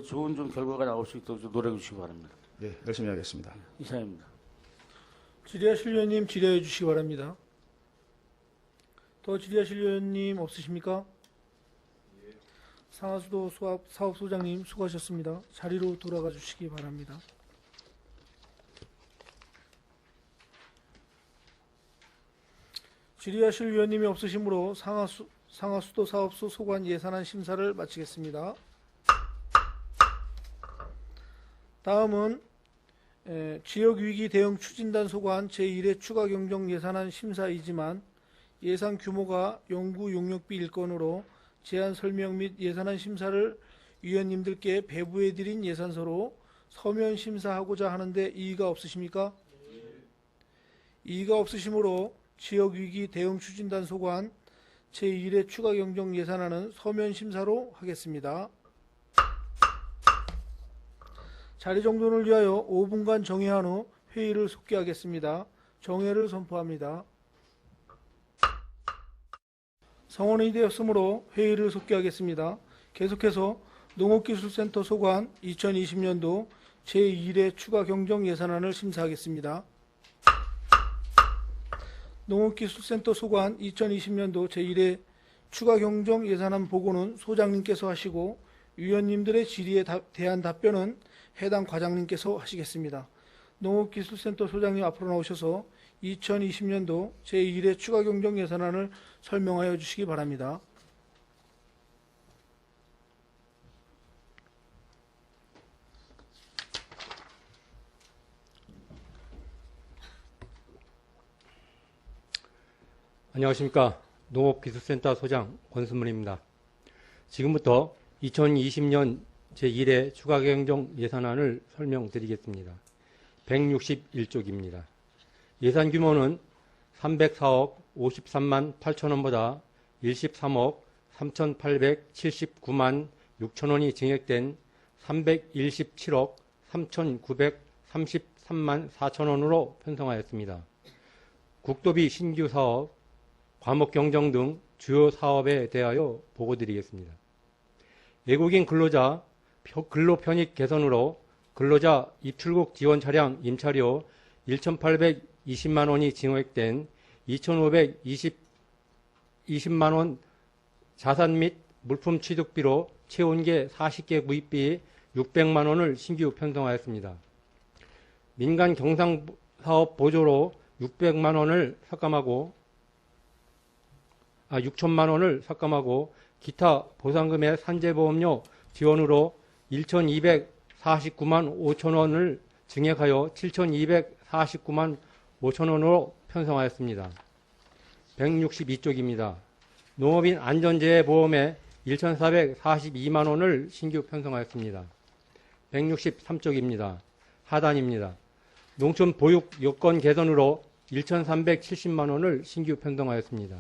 좋은 좀 결과가 나올 수 있도록 좀 노력해 주시기 바랍니다. 예, 열심히 하겠습니다. 이상입니다. 질의하실 위원님 질의해 주시기 바랍니다. 더 질의하실 위원님 없으십니까? 상하수도 사업소장님 수고하셨습니다. 자리로 돌아가 주시기 바랍니다. 질의하실 위원님이 없으시므로 상하수도 사업소 소관 예산안 심사를 마치겠습니다. 다음은 지역위기 대응 추진단 소관 제1회 추가 경정 예산안 심사이지만 예산 규모가 연구 용역비 일건으로 제안 설명 및 예산안 심사를 위원님들께 배부해드린 예산서로 서면 심사하고자 하는데 이의가 없으십니까? 이의가 없으시므로 지역위기 대응 추진단 소관 제1회 추가 경정 예산안은 서면 심사로 하겠습니다. 자리 정돈을 위하여 5분간 정회한 후 회의를 속기하겠습니다. 정회를 선포합니다. 성원이 되었으므로 회의를 속기하겠습니다. 계속해서 농업기술센터 소관 2020년도 제1회 추가 경정 예산안을 심사하겠습니다. 농업기술센터 소관 2020년도 제1회 추가 경정 예산안 보고는 소장님께서 하시고 위원님들의 질의에 대한 답변은 해당 과장님께서 하시겠습니다. 농업기술센터 소장님 앞으로 나오셔서 2020년도 제1회 추가 경정 예산안을 설명하여 주시기 바랍니다. 안녕하십니까. 농업기술센터 소장 권순문입니다. 지금부터 2020년 제1회 추가경정 예산안을 설명드리겠습니다. 161쪽입니다. 예산 규모는 304억 53만 8천원보다 13억 3,879만 6천원이 증액된 317억 3,933만 4천원으로 편성하였습니다. 국도비 신규 사업, 과목경정 등 주요 사업에 대하여 보고드리겠습니다. 외국인 근로자 근로편익 개선으로 근로자 입출국 지원 차량 임차료 1,820만 원이 증액된 2,520만 원 자산 및 물품 취득비로 체온계 40개 구입비 600만 원을 신규 편성하였습니다. 민간 경상사업 보조로 600만 원을 삭감하고 6천만 원을 삭감하고 기타 보상금의 산재보험료 지원으로 1,249만 5천 원을 증액하여 7,249만 5천 원으로 편성하였습니다. 162쪽입니다. 농업인 안전재해보험에 1,442만 원을 신규 편성하였습니다. 163쪽입니다. 하단입니다. 농촌 보육 여건 개선으로 1,370만 원을 신규 편성하였습니다.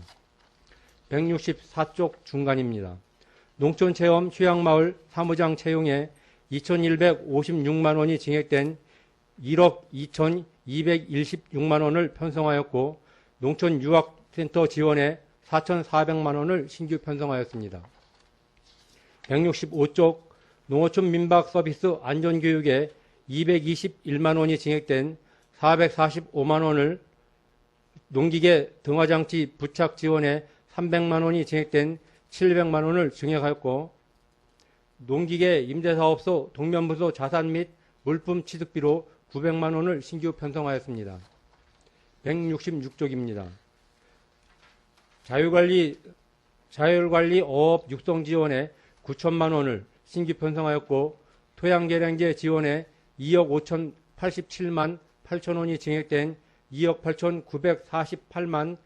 164쪽 중간입니다. 농촌체험 휴양마을 사무장 채용에 2,156만 원이 증액된 1억 2,216만 원을 편성하였고 농촌유학센터 지원에 4,400만 원을 신규 편성하였습니다. 165쪽 농어촌 민박 서비스 안전교육에 221만 원이 증액된 445만 원을 농기계 등화장치 부착 지원에 300만 원이 증액된 700만 원을 증액하였고 농기계 임대사업소 동면부소 자산 및 물품 취득비로 900만 원을 신규 편성하였습니다. 166쪽입니다. 자율관리 어업 육성 지원에 9천만 원을 신규 편성하였고 토양개량제 지원에 2억 5,087만 8천 원이 증액된 2억 8,948만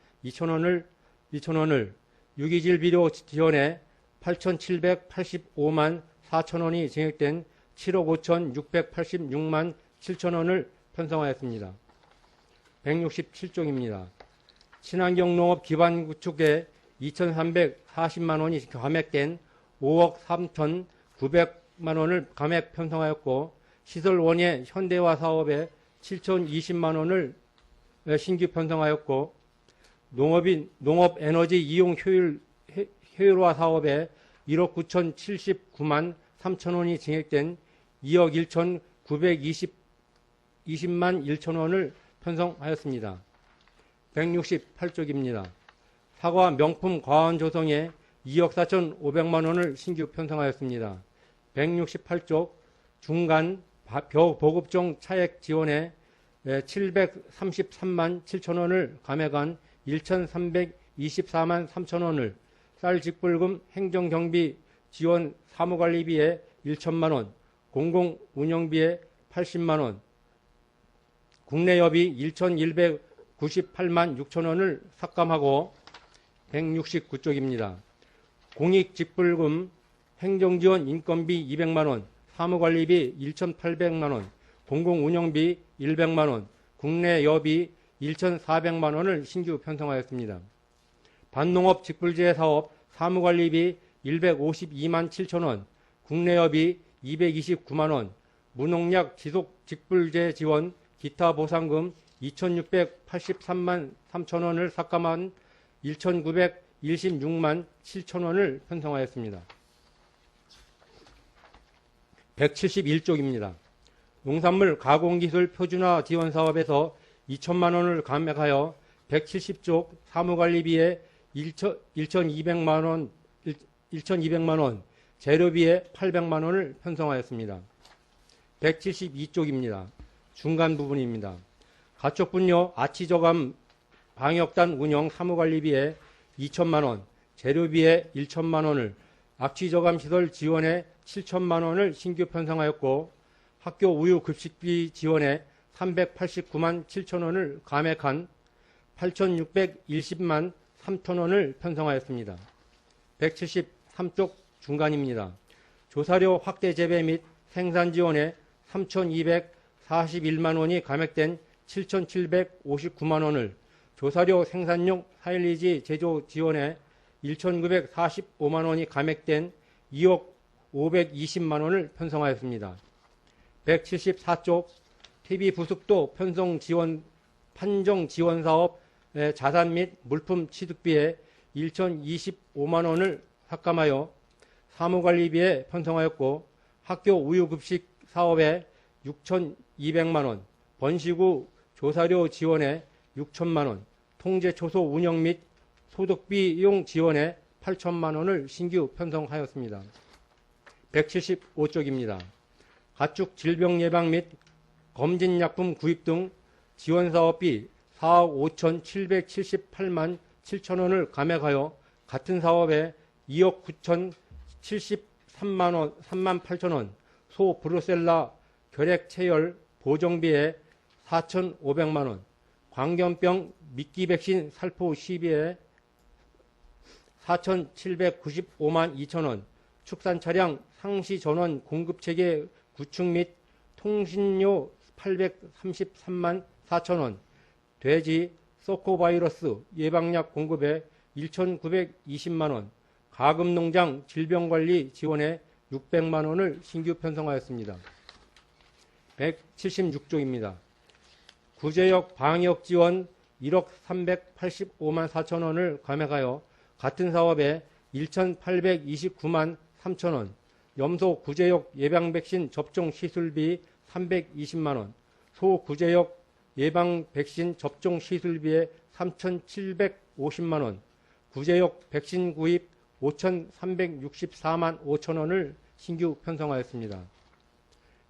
2천 원을 유기질 비료 지원에 8,785만 4천 원이 증액된 7억 5,686만 7천 원을 편성하였습니다. 167쪽입니다. 친환경 농업 기반 구축에 2,340만 원이 감액된 5억 3,900만 원을 감액 편성하였고 시설 원예 현대화 사업에 7,020만 원을 신규 편성하였고 농업 에너지 이용 효율화 사업에 1억 9,079만 3천 원이 증액된 2억 1,920만 1천 원을 편성하였습니다. 168쪽입니다. 사과 명품 과원 조성에 2억 4,500만 원을 신규 편성하였습니다. 168쪽 중간 보급종 차액 지원에 733만 7천 원을 감액한 1,324만 3천 원을 쌀직불금 행정경비 지원 사무관리비에 1천만 원, 공공운영비에 80만 원, 국내여비 1,198만 6천 원을 삭감하고 169쪽입니다. 공익직불금 행정지원 인건비 200만 원, 사무관리비 1,800만 원, 공공운영비 100만 원, 국내여비 1,400만 원을 신규 편성하였습니다. 반농업 직불제 사업 사무관리비 152만 7천 원, 국내여비 229만 원, 무농약 지속 직불제 지원 기타 보상금 2,683만 3천 원을 삭감한 1,926만 7천 원을 편성하였습니다. 171쪽입니다. 농산물 가공기술 표준화 지원 사업에서 2천만 원을 감액하여 170쪽 사무관리비에 1,200만 원, 재료비에 800만 원을 편성하였습니다. 172쪽입니다. 중간 부분입니다. 가축분뇨 아치저감 방역단 운영 사무관리비에 2천만 원, 재료비에 1천만 원을 악취저감 시설 지원에 7천만 원을 신규 편성하였고 학교 우유 급식비 지원에 389만 7천 원을 감액한 8,620만 3,000원을 편성하였습니다. 173쪽 중간입니다. 조사료 확대 재배 및 생산 지원에 3,241만 원이 감액된 7,759만 원을, 조사료 생산용 사일리지 제조 지원에 1,945만 원이 감액된 2억 520만 원을 편성하였습니다. 174쪽 TV 부속도 판정 지원 사업의 자산 및 물품 취득비에 1,025만 원을 삭감하여 사무관리비에 편성하였고, 학교 우유급식 사업에 6,200만 원, 번식 후 조사료 지원에 6천만 원, 통제초소 운영 및 소득비용 지원에 8천만 원을 신규 편성하였습니다. 175쪽입니다. 가축 질병 예방 및 검진약품 구입 등 지원사업비 4억 5,778만 7천 원을 감액하여 같은 사업에 2억 9,073만 원, 3만 8천 원, 소 브루셀라 결핵 체열 보정비에 4,500만 원, 광견병 미끼 백신 살포 시비에 4,795만 2천 원, 축산 차량 상시 전원 공급 체계 구축 및 통신료 833만 4천 원, 돼지 소코바이러스 예방약 공급에 1,920만 원, 가금농장 질병관리 지원에 600만 원을 신규 편성하였습니다. 176조입니다. 구제역 방역 지원 1억 385만 4천 원을 감액하여 같은 사업에 1,829만 3천 원, 염소 구제역 예방 백신 접종 시술비 320만 원, 소 구제역 예방 백신 접종 시술비에 3,750만 원, 구제역 백신 구입 5,364만 5천 원을 신규 편성하였습니다.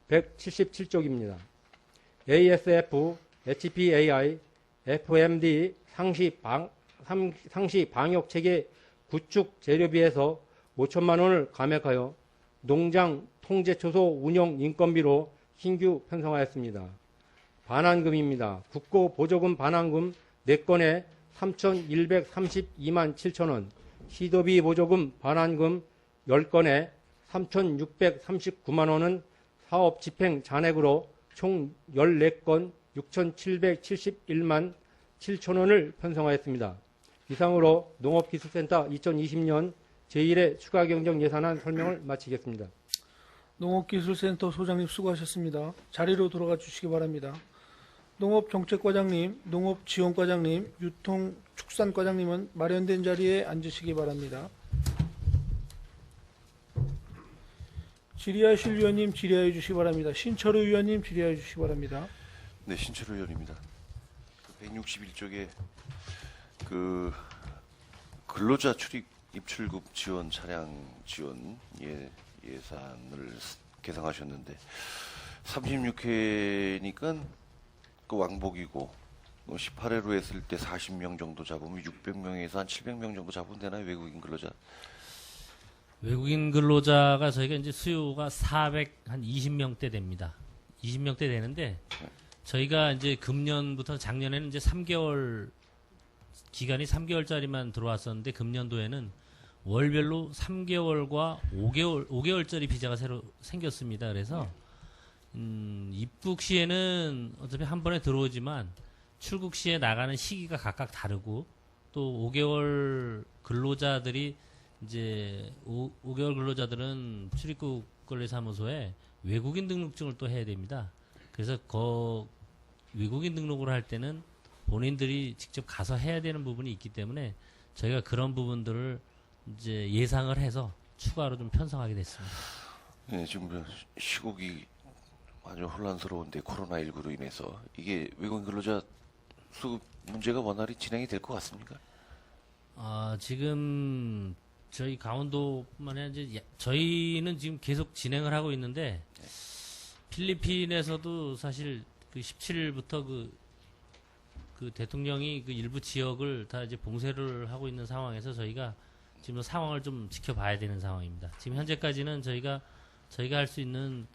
177쪽입니다. ASF, HPAI, FMD 상시 방역 체계 구축 재료비에서 5천만 원을 감액하여 농장 통제초소 운영 인건비로 신규 편성하였습니다. 반환금입니다. 국고 보조금 반환금 4건에 3,132만 7천 원, 시도비 보조금 반환금 10건에 3,639만 원은 사업 집행 잔액으로 총 14건 6,771만 7천 원을 편성하였습니다. 이상으로 농업기술센터 2020년 제1회 추가경정 예산안 설명을 마치겠습니다. 농업기술센터 소장님 수고하셨습니다. 자리로 돌아가 주시기 바랍니다. 농업정책과장님, 농업지원과장님, 유통축산과장님은 마련된 자리에 앉으시기 바랍니다. 질의하실 위원님 질의하여 주시기 바랍니다. 신철우 위원님 질의하여 주시기 바랍니다. 네, 신철우 의원입니다. 161쪽에 그 근로자 출입 입출급 지원 차량 지원 예산을 계상하셨는데 36회니까 그 왕복이고 18회로 했을 때 40명 정도 잡으면 600명에서 한 700명 정도 잡으면 되나요? 외국인 근로자? 외국인 근로자가 저희가 이제 수요가 420명대 됩니다. 20명대 되는데 저희가 이제 금년부터 작년에는 이제 3개월 기간이 3개월짜리만 들어왔었는데 금년도에는 월별로 3개월과 5개월짜리 비자가 새로 생겼습니다. 그래서 입국 시에는 어차피 한 번에 들어오지만 출국 시에 나가는 시기가 각각 다르고 또 5개월 근로자들이 이제 5개월 근로자들은 출입국 관리사무소에 외국인 등록증을 또 해야 됩니다. 그래서 외국인 등록을 할 때는 본인들이 직접 가서 해야 되는 부분이 있기 때문에 저희가 그런 부분들을 이제 예상을 해서 추가로 좀 편성하게 됐습니다. 네, 지금 시국이 아주 혼란스러운데 코로나19로 인해서 이게 외국인 근로자 수급 문제가 원활히 진행이 될 것 같습니까? 지금 저희 강원도뿐만 아니라 이제 저희는 지금 계속 진행을 하고 있는데 필리핀에서도 사실 그 17일부터 그 대통령이 그 일부 지역을 다 이제 봉쇄를 하고 있는 상황에서 저희가 지금 상황을 좀 지켜봐야 되는 상황입니다. 지금 현재까지는 저희가 할 수 있는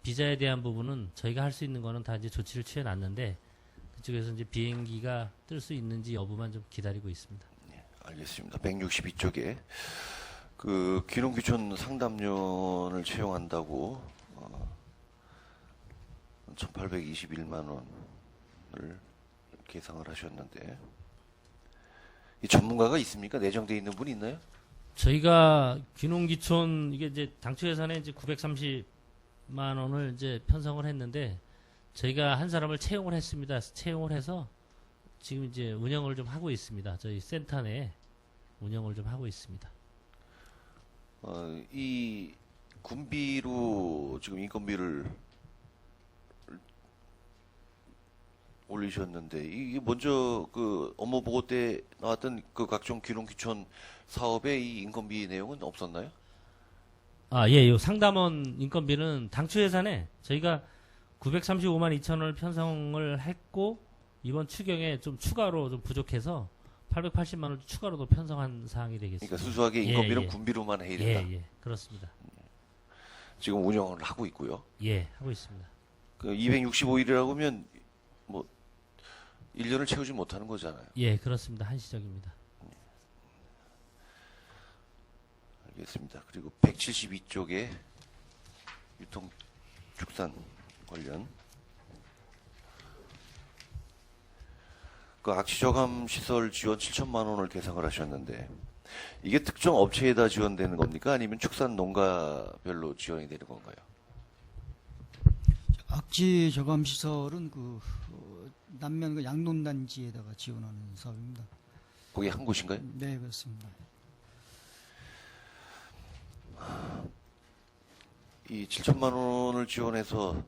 비자에 대한 부분은 저희가 할 수 있는 거는 다 이제 조치를 취해 놨는데 그쪽에서 이제 비행기가 뜰 수 있는지 여부만 좀 기다리고 있습니다. 알겠습니다. 162쪽에 그 귀농귀촌 상담료를 채용한다고 1,821만 원을 계상을 하셨는데 이 전문가가 있습니까? 내정돼 있는 분이 있나요? 저희가 귀농귀촌 이게 이제 당초 예산에 이제 930만 원을 이제 편성을 했는데 저희가 한 사람을 채용을 했습니다. 채용을 해서 지금 이제 운영을 좀 하고 있습니다. 저희 센터 내에 운영을 좀 하고 있습니다. 이 군비로 지금 인건비를 올리셨는데 이게 먼저 그 업무 보고 때 나왔던 그 각종 귀농귀촌 사업의 이 인건비 내용은 없었나요? 아, 예, 요 상담원 인건비는 당초 예산에 저희가 935만 2천 원을 편성을 했고 이번 추경에 좀 추가로 좀 부족해서 880만 원을 추가로 더 편성한 사항이 되겠습니다. 그러니까 수수하게 인건비는 예. 군비로만 해야 예, 된다. 예, 그렇습니다. 지금 운영을 하고 있고요. 예, 하고 있습니다. 그 265일이라고 하면 뭐 1년을 채우지 못하는 거잖아요. 예, 그렇습니다. 한시적입니다. 알겠습니다. 그리고 172쪽에 유통 축산 관련 그 악취 저감 시설 지원 7천만 원을 계상을 하셨는데 이게 특정 업체에다 지원되는 겁니까? 아니면 축산 농가별로 지원이 되는 건가요? 악취 저감 시설은 남면 그 양논단지에다가 지원하는 사업입니다. 거기 한 곳인가요? 네, 그렇습니다. 이 7천만 원을 지원해서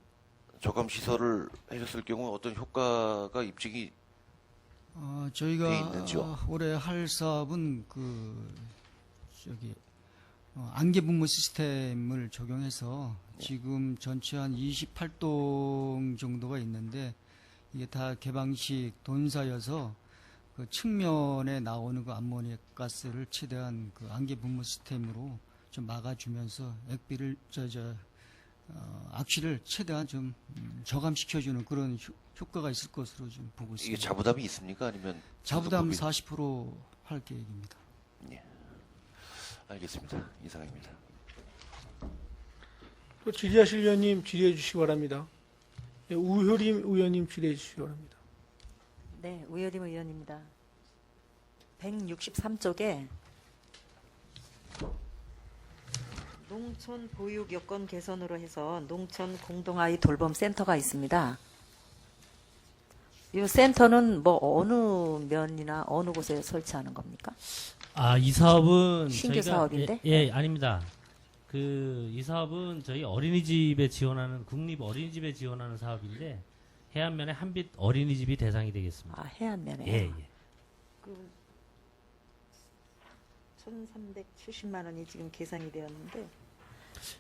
저감 시설을 해줬을 경우 어떤 효과가 입증이 저희가 돼 있는지요? 올해 할 사업은 안개 분무 시스템을 적용해서 지금 전체 한 28동 정도가 있는데 이게 다 개방식 돈사여서 그 측면에 나오는 그 암모니아 가스를 최대한 그 안개 분무 시스템으로 좀 막아주면서 액비를 악취를 최대한 좀 저감시켜주는 그런 효과가 있을 것으로 좀 보고 있습니다. 이게 자부담이 있습니까? 아니면 자부담 40% 할 계획입니다. 예. 알겠습니다. 이상입니다. 또 질의하실 의원님 질의해 주시기 바랍니다. 예, 우효림 의원님 질의해 주시기 바랍니다. 네, 우효림 의원입니다. 163쪽에 농촌 보육 여건 개선으로 해서 농촌 공동아이 돌봄 센터가 있습니다. 이 센터는 뭐 어느 면이나 어느 곳에 설치하는 겁니까? 아, 이 사업은 신규 저희가 사업인데? 예, 아닙니다. 이 사업은 저희 어린이집에 지원하는 국립 어린이집에 지원하는 사업인데 해안면에 한빛 어린이집이 대상이 되겠습니다. 아, 해안면에. 예, 예. 1,370만 원이 지금 계산이 되었는데.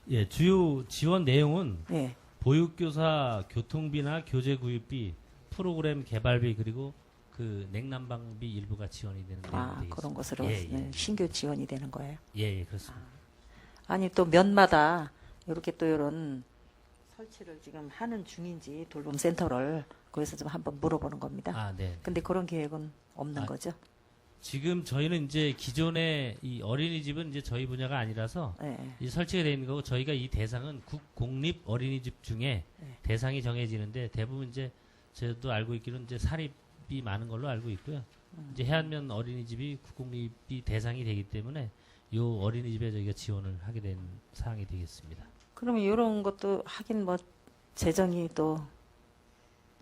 예, 주요 지원 내용은 예. 보육교사 교통비나 교재구입비, 프로그램 개발비 그리고 그 냉난방비 일부가 지원이 되는 내용이 되겠습니다. 그런 것으로 예, 예. 신규 지원이 되는 거예요. 예, 예, 그렇습니다. 아니 또 면마다 이렇게 또 이런 설치를 지금 하는 중인지 돌봄 센터를 거기서 좀 한번 물어보는 겁니다. 아, 네. 근데 그런 계획은 없는 거죠? 지금 저희는 이제 기존의 이 어린이집은 이제 저희 분야가 아니라서 네. 이제 설치가 되어 있는 거고 저희가 이 대상은 국공립 어린이집 중에 대상이 정해지는데 대부분 이제 저도 알고 있기로는 이제 사립이 많은 걸로 알고 있고요. 이제 해안면 어린이집이 국공립이 대상이 되기 때문에 요 어린이집에 저희가 지원을 하게 된 사항이 되겠습니다. 그러면 이런 것도 하긴 뭐 재정이 또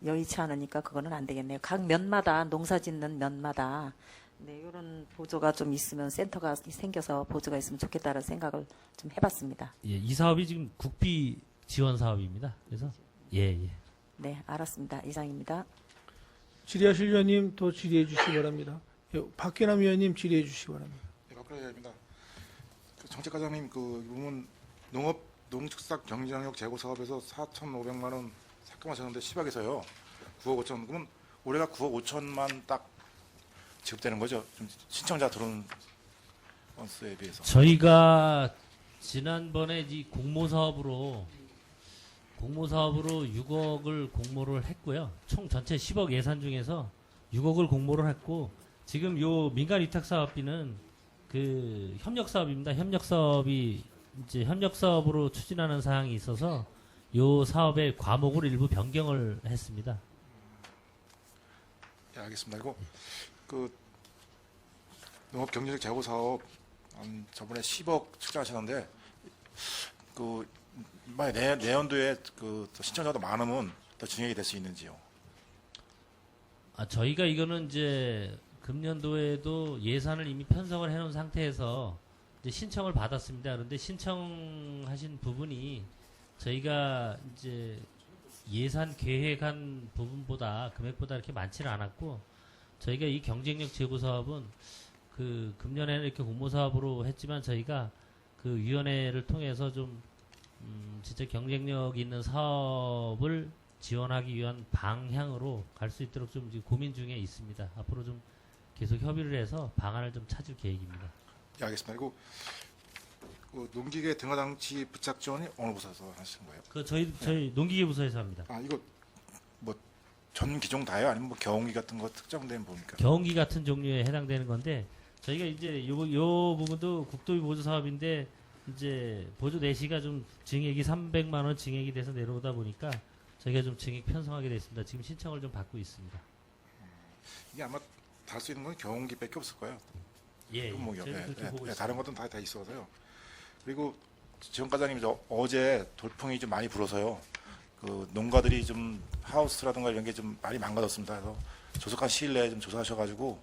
여의치 않으니까 그거는 안 되겠네요. 각 면마다 농사 짓는 면마다 네, 이런 보조가 좀 있으면 센터가 생겨서 보조가 있으면 좋겠다는 생각을 좀 해봤습니다. 예, 이 사업이 지금 국비 지원 사업입니다. 그래서 예. 네, 알았습니다. 이상입니다. 질의하실 의원님 또 질의해 주시기 바랍니다. 예, 박기남 의원님 질의해 주시기 바랍니다. 네, 박근혜 의원입니다. 정책과장님 그 부분 농축산 경쟁력 제고 사업에서 4,500만 원 삭감하셨는데 시박에서요 9억 5천. 그러면 올해가 9억 5천만 딱 지급되는 거죠? 좀 신청자 들어온 건수에 비해서. 저희가 지난번에 이 공모 사업으로 공모사업으로 6억을 공모를 했고요. 총 전체 10억 예산 중에서 6억을 공모를 했고 지금 요 민간 위탁 사업비는 그 협력 사업입니다. 협력 사업이 이제 협력 사업으로 추진하는 사항이 있어서 요 사업의 과목을 일부 변경을 했습니다. 예, 알겠습니다. 그리고 그 농업 경제력 제고 사업 저번에 10억 추진하셨는데 그 만약 내년도에 그 신청자가 많으면 더 진행이 될 수 있는지요? 저희가 이거는 이제 금년도에도 예산을 이미 편성을 해놓은 상태에서 이제 신청을 받았습니다. 그런데 신청하신 부분이 저희가 이제 예산 계획한 부분보다 금액보다 이렇게 많지는 않았고 저희가 이 경쟁력 제고 사업은 그 금년에는 이렇게 공모 사업으로 했지만 저희가 그 위원회를 통해서 좀 진짜 경쟁력 있는 사업을 지원하기 위한 방향으로 갈 수 있도록 좀 지금 고민 중에 있습니다. 앞으로 좀 계속 협의를 해서 방안을 좀 찾을 계획입니다. 예, 알겠습니다. 그리고 그 농기계 등하장치 부착 지원이 어느 부서에서 하시는 거예요? 그 저희 농기계 부서에서 합니다. 아, 이거 뭐 전 기종 다요? 아니면 뭐 경운기 같은 거 특정된 뭡니까? 경운기 같은 종류에 해당되는 건데 저희가 이제 요 부분도 국도비 보조 사업인데 이제 보조 내시가 좀 증액이 300만 원 증액이 돼서 내려오다 보니까 저희가 좀 증액 편성하게 됐습니다. 지금 신청을 좀 받고 있습니다. 이게 아마 달 수 있는 건 경운기밖에 없을 거예요. 예, 뭐, 저희는 그렇게 보고 있습니다. 다른 것은 다 있어서요. 그리고 지원 과장님 어제 돌풍이 좀 많이 불어서요. 그 농가들이 좀 하우스라든가 이런 게 좀 많이 망가졌습니다. 그래서 조속한 시일 내에 좀 조사하셔가지고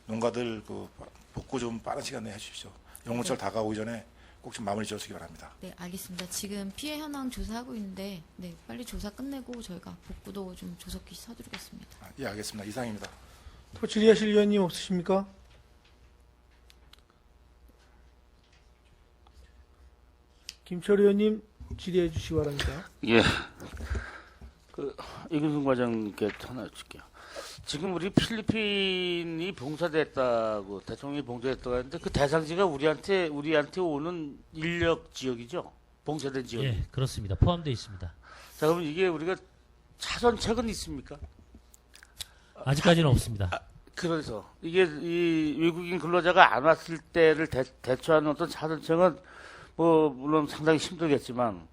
농가들 그 복구 좀 빠른 시간 내에 해주십시오. 영문철 다가오기 전에 꼭 좀 마무리 지어주시기 바랍니다. 네, 알겠습니다. 지금 피해 현황 조사하고 있는데 네, 빨리 조사 끝내고 저희가 복구도 좀 조속히 서두르겠습니다. 예, 알겠습니다. 이상입니다. 또 질의하실 위원님 없으십니까? 김철 의원님 질의해 주시기 바랍니다. 예. 그 이근승 과장님께 하나 줄게요. 지금 우리 필리핀이 봉사됐다고 대통령이 봉사했다고 하는데 그 대상지가 우리한테 오는 인력 지역이죠? 봉사된 지역. 예, 그렇습니다. 포함되어 있습니다. 자, 그럼 이게 우리가 차선책은 있습니까? 아직까지는 없습니다. 그래서 이게 이 외국인 근로자가 안 왔을 때를 대처하는 어떤 차선책은 뭐 물론 상당히 힘들겠지만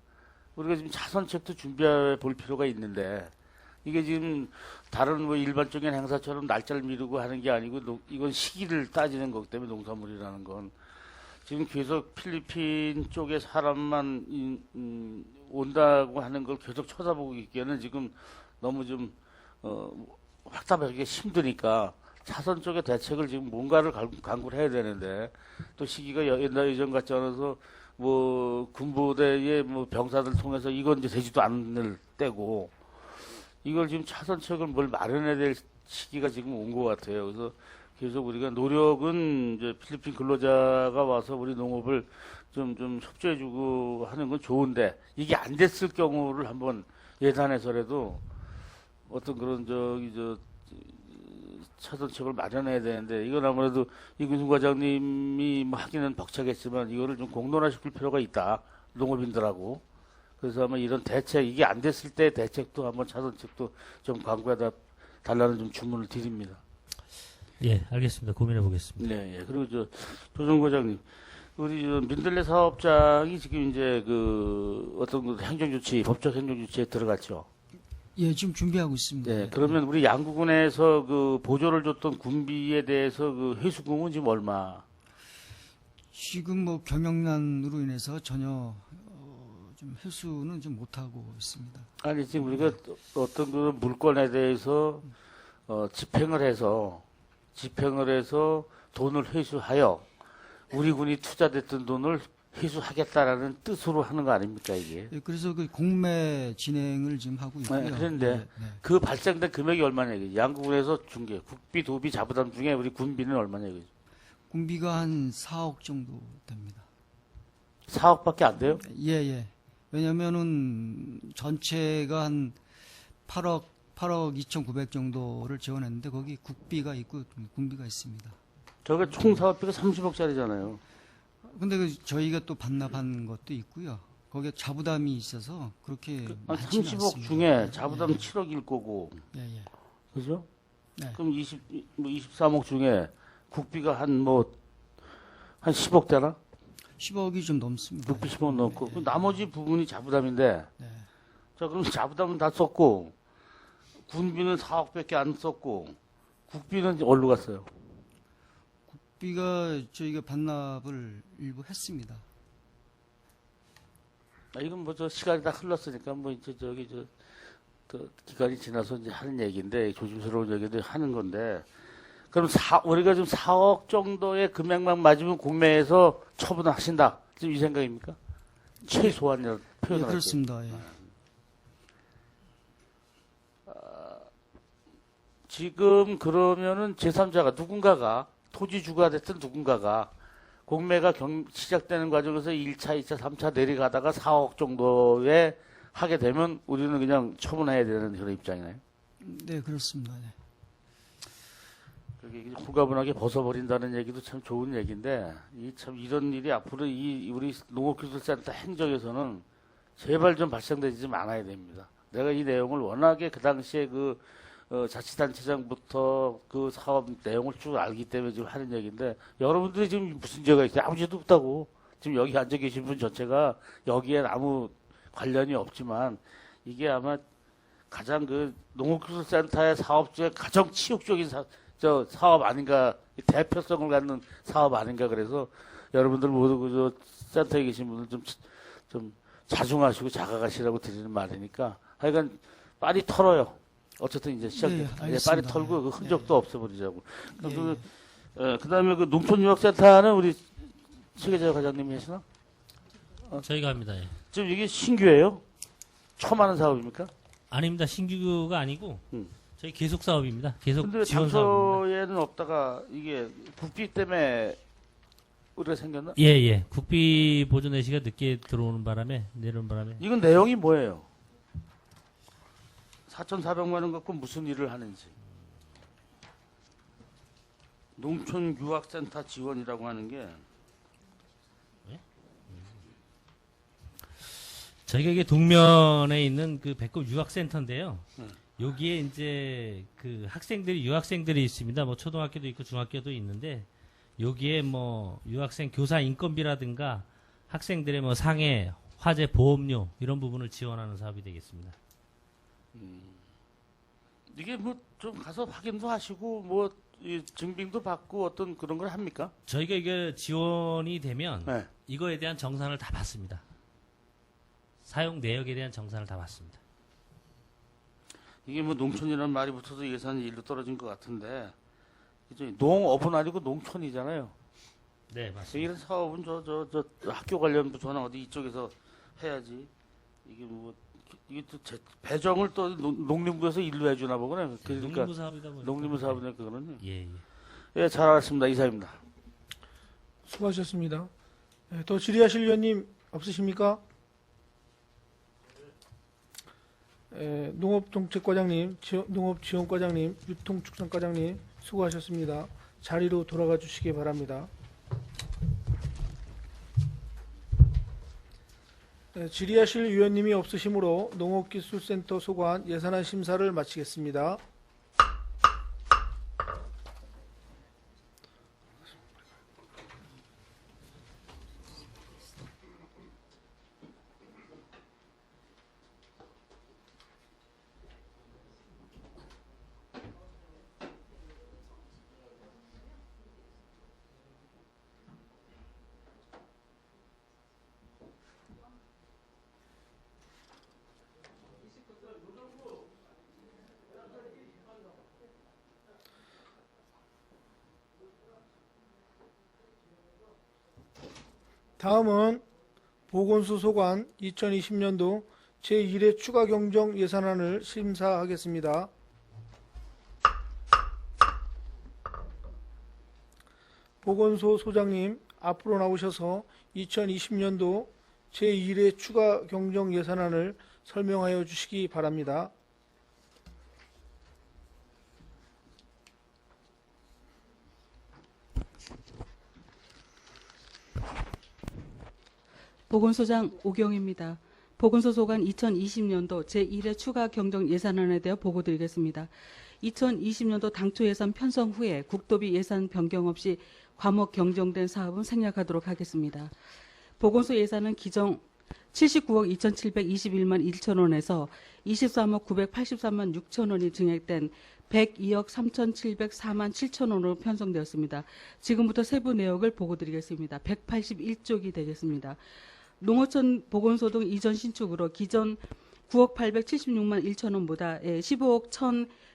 우리가 지금 차선책도 준비해 볼 필요가 있는데 이게 지금 다른 뭐 일반적인 행사처럼 날짜를 미루고 하는 게 아니고 이건 시기를 따지는 거기 때문에 농산물이라는 건 지금 계속 필리핀 쪽에 사람만 온다고 하는 걸 계속 쳐다보고 있기에는 지금 너무 좀 확답하기가 힘드니까 차선 쪽의 대책을 지금 뭔가를 강구를 해야 되는데 또 시기가 옛날 예전 같지 않아서 뭐 군부대의 뭐 병사들 통해서 이건 이제 되지도 않을 때고 이걸 지금 차선책을 뭘 마련해야 될 시기가 지금 온 것 같아요. 그래서 계속 우리가 노력은 이제 필리핀 근로자가 와서 우리 농업을 좀 협조해주고 하는 건 좋은데 이게 안 됐을 경우를 한번 예산에서라도 어떤 그런 차선책을 마련해야 되는데 이건 아무래도 이근승 과장님이 뭐 하기는 벅차겠지만 이거를 좀 공론화시킬 필요가 있다 농업인들하고. 그래서 아마 이런 대책 이게 안 됐을 때 대책도 한번 차선책도 좀 광고해 달라는 좀 주문을 드립니다. 예, 알겠습니다. 고민해 보겠습니다. 네, 예. 그리고 조정 과장님, 우리 민들레 사업장이 지금 이제 그 어떤 그 행정조치, 법적 행정조치에 들어갔죠. 예, 지금 준비하고 있습니다. 네, 그러면 우리 양구군에서 그 보조를 줬던 군비에 대해서 그 회수금은 지금 얼마? 지금 뭐 경영난으로 인해서 전혀 좀 회수는 좀 못하고 있습니다. 아니 지금 우리가 어떤 그 물건에 대해서 집행을 해서 돈을 회수하여 우리 군이 투자됐던 돈을 회수하겠다라는 뜻으로 하는 거 아닙니까 이게? 예, 그래서 그 공매 진행을 지금 하고 있고요. 네, 그런데 네. 그 발생된 금액이 얼마냐? 양구군에서 중개, 국비, 도비, 자부담 중에 우리 군비는 얼마냐? 군비가 한 4억 정도 됩니다. 4억밖에 안 돼요? 예. 왜냐면은 전체가 한 8억 2,900 정도를 지원했는데 거기 국비가 있고 군비가 있습니다. 저게 총 사업비가 30억짜리잖아요. 근데 그 저희가 또 반납한 것도 있고요. 거기에 자부담이 있어서 그렇게 한 많지는 30억 않습니다. 중에 자부담 7억일 거고, 예, 예. 그죠? 네. 그럼 23억 중에 국비가 한 10억 되나? 10억이 좀 넘습니다. 국비 10억 넘고, 그 나머지 부분이 자부담인데, 네. 자, 그럼 자부담은 다 썼고, 군비는 4억밖에 안 썼고, 국비는 어디로 갔어요? 국비가 저희가 반납을 일부 했습니다. 이건 저 시간이 다 흘렀으니까 이제 또 기간이 지나서 이제 하는 얘기인데, 조심스러운 얘기도 하는 건데, 그럼 우리가 지금 4억 정도의 금액만 맞으면 국내에서 처분을 하신다. 지금 이 생각입니까? 최소한이라고 예, 표현을 그렇습니다. 예. 지금 그러면은 제3자가 누군가가 토지주가 됐든 누군가가 공매가 시작되는 과정에서 1차, 2차, 3차 내려가다가 4억 정도에 하게 되면 우리는 그냥 처분해야 되는 그런 입장이나요? 네, 그렇습니다. 네. 그게 홀가분하게 벗어버린다는 얘기도 참 좋은 얘기인데 이런 일이 앞으로 우리 농업기술센터 행정에서는 제발 좀 발생되지 않아야 됩니다. 내가 이 내용을 워낙에 그 당시에 자치단체장부터 그 사업 내용을 쭉 알기 때문에 지금 하는 얘기인데 여러분들이 지금 무슨 죄가 있어요? 아무 죄도 없다고. 지금 여기 앉아 계신 분 전체가 여기에 아무 관련이 없지만 이게 아마 가장 농업기술센터의 사업 중에 가장 치욕적인 사업 아닌가, 대표성을 갖는 사업 아닌가. 그래서 여러분들 모두 센터에 계신 분들 좀 자중하시고 자각하시라고 드리는 말이니까 하여간 빨리 털어요. 어쨌든 이제 시작됐다. 네, 빨리 털고 그 흔적도 네. 없애버리자고. 그다음에 농촌유학센터는 우리 최계자 과장님이 하시나? 저희가 합니다. 예. 지금 이게 신규예요? 처음 하는 사업입니까? 아닙니다. 신규가 아니고 저희 계속 사업입니다. 계속 근데 지원 사업입니다. 장소에는 없다가 이게 국비 때문에 우리가 생겼나? 예. 국비 보조 내시가 늦게 내려오는 바람에 이건 내용이 뭐예요? 4,400만 원 갖고 무슨 일을 하는지. 농촌유학센터 지원이라고 하는 게 저희가 이게 동면에 있는 그 배꼽 유학센터인데요. 여기에 이제 유학생들이 있습니다. 뭐 초등학교도 있고 중학교도 있는데 여기에 뭐 유학생 교사 인건비라든가 학생들의 뭐 상해, 화재, 보험료 이런 부분을 지원하는 사업이 되겠습니다. 이게 뭐 좀 가서 확인도 하시고 이 증빙도 받고 어떤 그런 걸 합니까? 저희가 이게 지원이 되면 네. 이거에 대한 정산을 다 받습니다. 사용 내역에 대한 정산을 다 받습니다. 이게 뭐 농촌이라는 말이 붙어서 예산이 일로 떨어진 것 같은데 그죠? 농업은 아니고 농촌이잖아요. 네, 맞습니다. 이런 사업은 저 학교 관련 부서나 어디 이쪽에서 해야지. 이게 또 배정을 또 농림부에서 일로 해주나 보구나. 그러니까 농림부 사업이다 보니까. 농림부 사업이네 그거는. 예. 예, 잘 알았습니다. 이사입니다. 수고하셨습니다. 더 질의하실 위원님 없으십니까? 농업정책과장님, 농업지원과장님, 유통축산과장님 수고하셨습니다. 자리로 돌아가 주시기 바랍니다. 질의하실 위원님이 없으시므로 농업기술센터 소관 예산안 심사를 마치겠습니다. 다음은 보건소 소관 2020년도 제1회 추가 경정 예산안을 심사하겠습니다. 보건소 소장님 앞으로 나오셔서 2020년도 제1회 추가 경정 예산안을 설명하여 주시기 바랍니다. 보건소장 오경입니다. 보건소 소관 2020년도 제1회 추가 경정 예산안에 대해 보고드리겠습니다. 2020년도 당초 예산 편성 후에 국도비 예산 변경 없이 과목 경정된 사업은 생략하도록 하겠습니다. 보건소 예산은 기정 79억 2,721만 1천 원에서 23억 983만 6천 원이 증액된 102억 3,704만 7천 원으로 편성되었습니다. 지금부터 세부 내역을 보고드리겠습니다. 181쪽이 되겠습니다. 농어촌 보건소 등 이전 신축으로 기존 9억 876만 1천 원보다 15억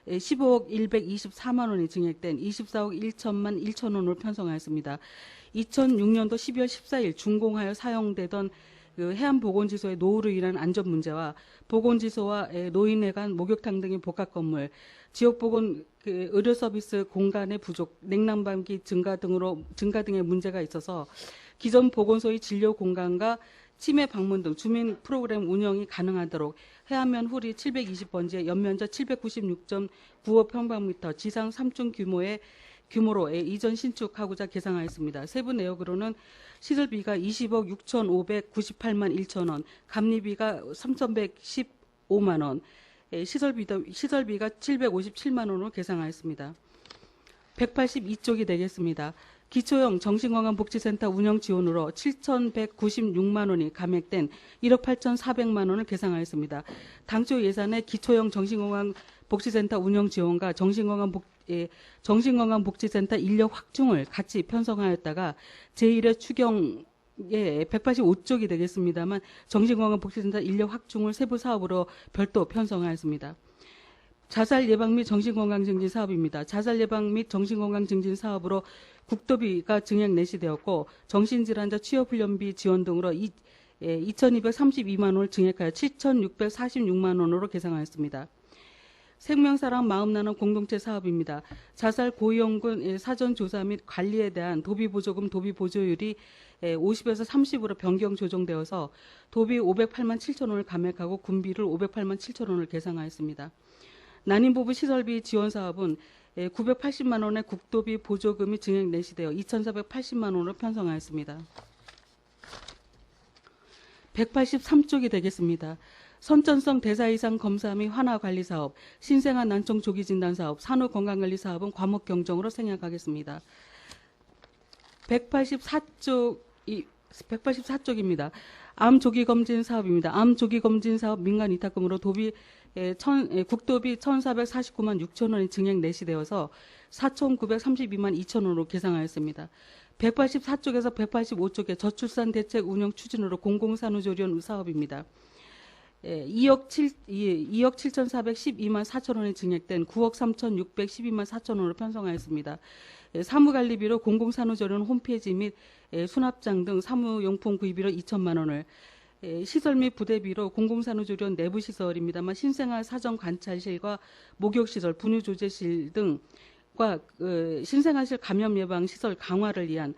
124만 원이 증액된 24억 1천만 1천 원으로 편성하였습니다. 2006년도 12월 14일 준공하여 사용되던 해안보건지소의 노후로 인한 안전 문제와 보건지소와 노인회 간 목욕탕 등의 복합 건물, 지역보건 의료 서비스 공간의 부족, 냉난방기 증가 등의 문제가 있어서 기존 보건소의 진료 공간과 치매 방문 등 주민 프로그램 운영이 가능하도록 해안면 후리 720번지에 연면적 796.95 평방미터, 지상 3층 규모로 이전 신축하고자 계상하였습니다. 세부 내역으로는 시설비가 20억 6,598만 1천 원, 감리비가 3,115만 원, 시설비가 757만 원으로 계상하였습니다. 182쪽이 되겠습니다. 기초형 정신건강복지센터 운영 지원으로 7,196만 원이 감액된 1억 8,400만 원을 계상하였습니다. 당초 예산의 기초형 정신건강복지센터 운영 지원과 정신건강복지센터 인력 확충을 같이 편성하였다가 제1회 추경에 185쪽이 되겠습니다만 정신건강복지센터 인력 확충을 세부 사업으로 별도 편성하였습니다. 자살 예방 및 정신건강 증진 사업입니다. 자살 예방 및 정신건강 증진 사업으로 국도비가 증액 내시되었고 정신질환자 취업훈련비 지원 등으로 2,232만 원을 증액하여 7,646만 원으로 계상하였습니다. 생명사랑 마음나눔 공동체 사업입니다. 자살 고위험군 사전조사 및 관리에 대한 도비보조금 도비보조율이 50에서 30으로 변경 조정되어서 도비 508만 7천 원을 감액하고 군비를 508만 7천 원을 계상하였습니다. 난임부부 시설비 지원 사업은 980만 원의 국도비 보조금이 증액 내시되어 2,480만 원으로 편성하였습니다. 183쪽이 되겠습니다. 선천성 대사 이상 검사 및 환화 관리 사업, 신생아 난청 조기 진단 사업, 산후 건강 관리 사업은 과목 경정으로 생략하겠습니다. 184쪽입니다. 암 조기 검진 사업입니다. 암 조기 검진 사업 민간 위탁금으로 국도비 1,449만 6천 원이 증액 내시되어서 4,932만 2천 원으로 계상하였습니다. 184쪽에서 185쪽에 저출산 대책 운영 추진으로 공공산후조리원 사업입니다. 2억 7,412만 4천 원이 증액된 9억 3,612만 4천 원으로 편성하였습니다. 사무관리비로 공공산후조리원 홈페이지 및 수납장 등 사무용품 구입비로 2천만 원을, 시설 및 부대비로 공공산후조리원 내부시설입니다만 신생아 사정관찰실과 목욕시설, 분유조제실 등과 신생아실 감염 예방 시설 강화를 위한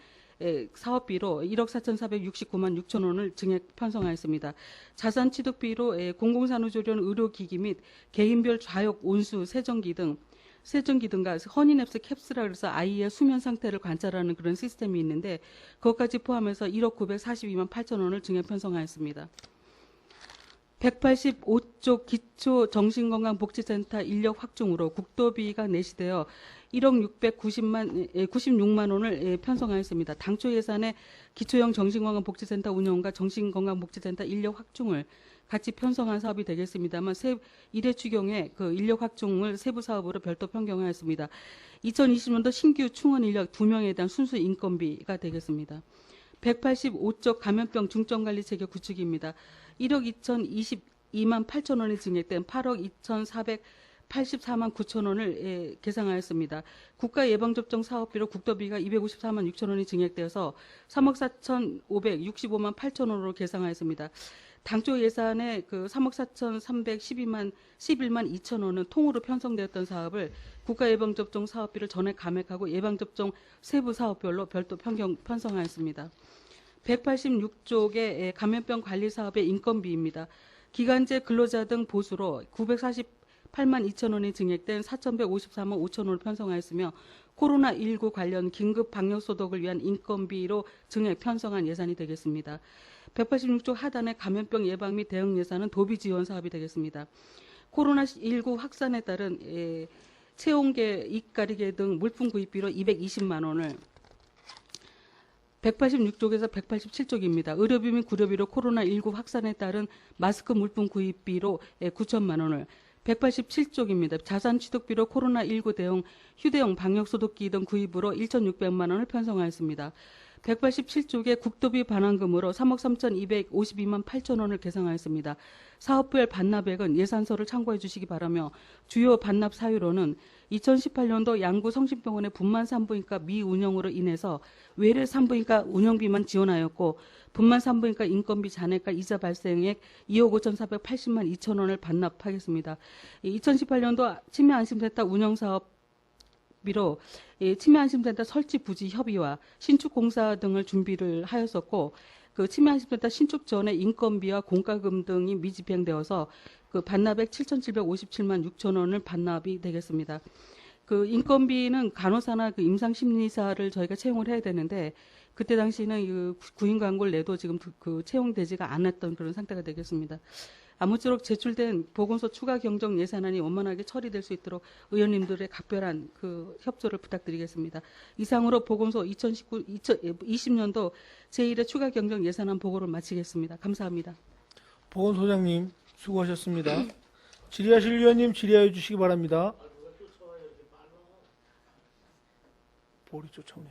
사업비로 1억 4,469만 6천 원을 증액 편성하였습니다. 자산취득비로 공공산후조리원 의료기기 및 개인별 좌욕 온수 세정기 등과 허니냅스 캡스라 그래서 아이의 수면 상태를 관찰하는 그런 시스템이 있는데 그것까지 포함해서 1억 942만 8천 원을 증액 편성하였습니다. 185쪽 기초정신건강복지센터 인력 확충으로 국도비가 내시되어 1억 96만 원을 편성하였습니다. 당초 예산의 기초형 정신건강복지센터 운영과 정신건강복지센터 인력 확충을 같이 편성한 사업이 되겠습니다만 1회 추경에 그 인력 확충을 세부 사업으로 별도 변경하였습니다. 2020년도 신규 충원 인력 2명에 대한 순수 인건비가 되겠습니다. 185쪽 감염병 중점관리체계 구축입니다. 1억 2,022만 8천 원이 증액된 8억 2,484만 9천 원을 계상하였습니다. 국가예방접종 사업비로 국도비가 254만 6천 원이 증액되어서 3억 4,565만 8천 원으로 계상하였습니다. 당초 예산의 그 3억 4,311만 2천 원은 통으로 편성되었던 사업을 국가예방접종 사업비를 전액 감액하고 예방접종 세부 사업별로 별도 편성하였습니다. 186쪽의 감염병 관리 사업의 인건비입니다. 기간제 근로자 등 보수로 948만 2천 원이 증액된 4,154만 5천 원을 편성하였으며 코로나19 관련 긴급 방역 소독을 위한 인건비로 증액 편성한 예산이 되겠습니다. 186조 하단의 감염병 예방 및 대응 예산은 도비 지원 사업이 되겠습니다. 코로나19 확산에 따른 체온계, 입가리개 등 물품 구입비로 220만 원을 186쪽에서 187쪽입니다. 의료비 및 구료비로 코로나19 확산에 따른 마스크 물품 구입비로 9천만 원을 187쪽입니다. 자산 취득비로 코로나19 대응 휴대용 방역소독기 등 구입으로 1,600만 원을 편성하였습니다. 187쪽에 국도비 반환금으로 3억 3,252만 8천 원을 계상하였습니다. 사업별 반납액은 예산서를 참고해 주시기 바라며 주요 반납 사유로는 2018년도 양구 성심병원의 분만 산부인과 미운영으로 인해서 외래 산부인과 운영비만 지원하였고 분만 산부인과 인건비 잔액과 이자 발생액 2억 5,480만 2천 원을 반납하겠습니다. 2018년도 치매안심센터 운영사업 비로 치매안심센터 설치 부지 협의와 신축 공사 등을 준비를 하였었고 그 치매안심센터 신축 전에 인건비와 공과금 등이 미집행되어서 그 반납액 7,757만 6천 원을 반납이 되겠습니다. 그 인건비는 간호사나 그 임상심리사를 저희가 채용을 해야 되는데 그때 당시는 그 구인 광고를 내도 지금 그 채용되지가 않았던 그런 상태가 되겠습니다. 아무쪼록 제출된 보건소 추가 경정 예산안이 원만하게 처리될 수 있도록 의원님들의 각별한 그 협조를 부탁드리겠습니다. 이상으로 보건소 2020년도 제1회 추가 경정 예산안 보고를 마치겠습니다. 감사합니다. 보건소장님 수고하셨습니다. 질의하실 위원님 질의하여 주시기 바랍니다. 볼이 쫓아오네.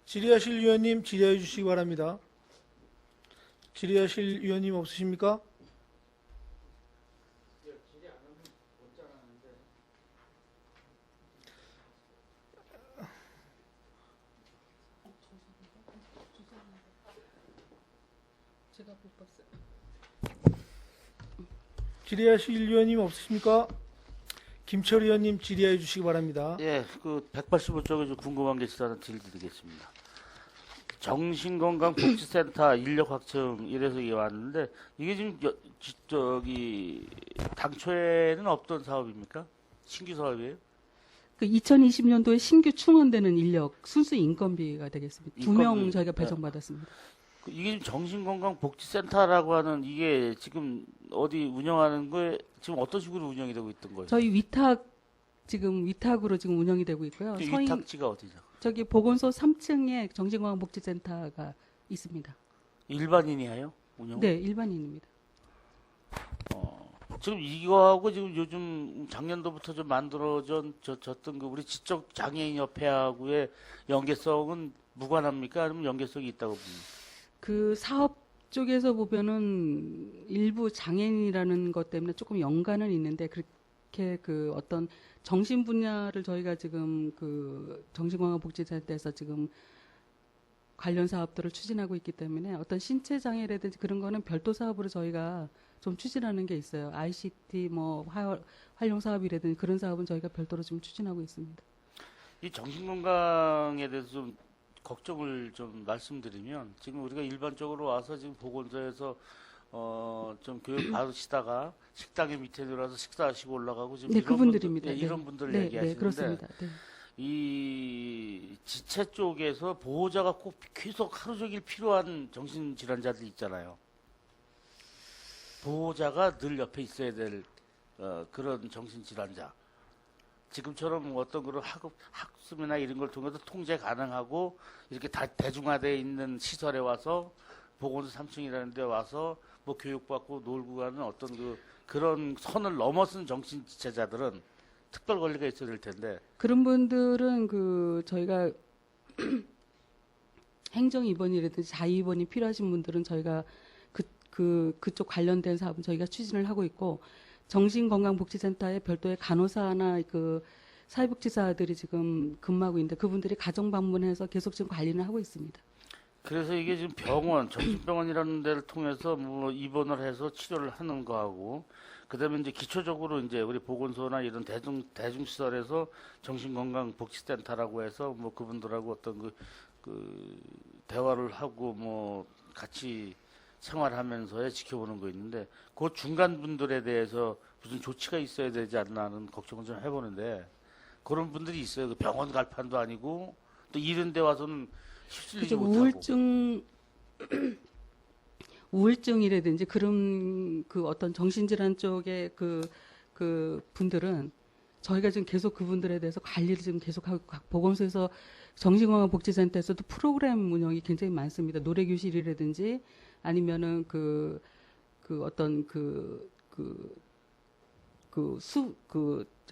질의하실 위원님 질의해 주시기 바랍니다. 질의하실 위원님 없으십니까? 질의하실 위원님 없으십니까? 김철 의원님 질의해 주시기 바랍니다. 예, 그 185쪽에 좀 궁금한 게 있어서 질의드리겠습니다. 정신건강복지센터 인력 확충 이래서 이게 왔는데 이게 지금 저기 당초에는 없던 사업입니까? 신규 사업이에요? 그 2020년도에 신규 충원되는 인력 순수 인건비가 되겠습니다. 2명 저희가 배정받았습니다. 이게 지금 정신건강복지센터라고 하는 이게 지금 어디 운영하는 거에 지금 어떤 식으로 운영이 되고 있던 거예요? 저희 위탁으로 지금 운영이 되고 있고요. 위탁지가 어디죠? 저기 보건소 3층에 정신건강복지센터가 있습니다. 일반인이 해요? 운영? 네, 일반인입니다. 지금 이거하고 지금 요즘 작년도부터 좀 만들어졌던 그 우리 지적 장애인 협회하고의 연계성은 무관합니까? 아니면 연계성이 있다고 봅니까? 그 사업 쪽에서 보면은 일부 장애인이라는 것 때문에 조금 연관은 있는데 그렇게 그 어떤 정신 분야를 저희가 지금 그 정신건강복지센터에서 지금 관련 사업들을 추진하고 있기 때문에 어떤 신체 장애라든지 그런 거는 별도 사업으로 저희가 좀 추진하는 게 있어요. ICT 뭐 활용 사업이라든지 그런 사업은 저희가 별도로 지금 추진하고 있습니다. 이 정신건강에 대해서 좀 걱정을 좀 말씀드리면 지금 우리가 일반적으로 와서 지금 보건소에서 좀 교육 받으시다가 식당에 밑에 들어와서 식사하시고 올라가고 지금 네, 이런 그분들입니다. 분들, 네. 이런 분들 네, 얘기하시는데 네, 그렇습니다. 네. 이 지체 쪽에서 보호자가 꼭 계속 하루 종일 필요한 정신질환자들 있잖아요. 보호자가 늘 옆에 있어야 될 그런 정신질환자. 지금처럼 어떤 그런 학습이나 이런 걸 통해서 통제 가능하고 이렇게 다 대중화되어 있는 시설에 와서 보건소 3층이라는 데 와서 뭐 교육받고 놀고 가는 어떤 그런 선을 넘어선 정신 지체자들은 특별 권리가 있어야 될 텐데 그런 분들은 그 저희가 행정 입원이라든지 자의 입원이 필요하신 분들은 저희가 그쪽 관련된 사업은 저희가 추진을 하고 있고 정신건강복지센터에 별도의 간호사나 그 사회복지사들이 지금 근무하고 있는데 그분들이 가정 방문해서 계속 지금 관리를 하고 있습니다. 그래서 이게 지금 병원, 정신병원이라는 데를 통해서 뭐 입원을 해서 치료를 하는 거하고 그다음에 이제 기초적으로 이제 우리 보건소나 이런 대중시설에서 정신건강복지센터라고 해서 뭐 그분들하고 어떤 그 대화를 하고 뭐 같이 생활하면서의 지켜보는 거 있는데 그 중간 분들에 대해서 무슨 조치가 있어야 되지 않나 하는 걱정을 좀 해보는데 그런 분들이 있어요. 그 병원 갈 판도 아니고 또 이런 데 와서는 휩쓸리지 그죠. 못하고. 우울증이라든지 그런 그 어떤 정신질환 쪽의 그 분들은 저희가 지금 계속 그분들에 대해서 관리를 지금 계속하고 각 보건소에서 정신건강복지센터에서도 프로그램 운영이 굉장히 많습니다. 노래교실이라든지 아니면은 어떤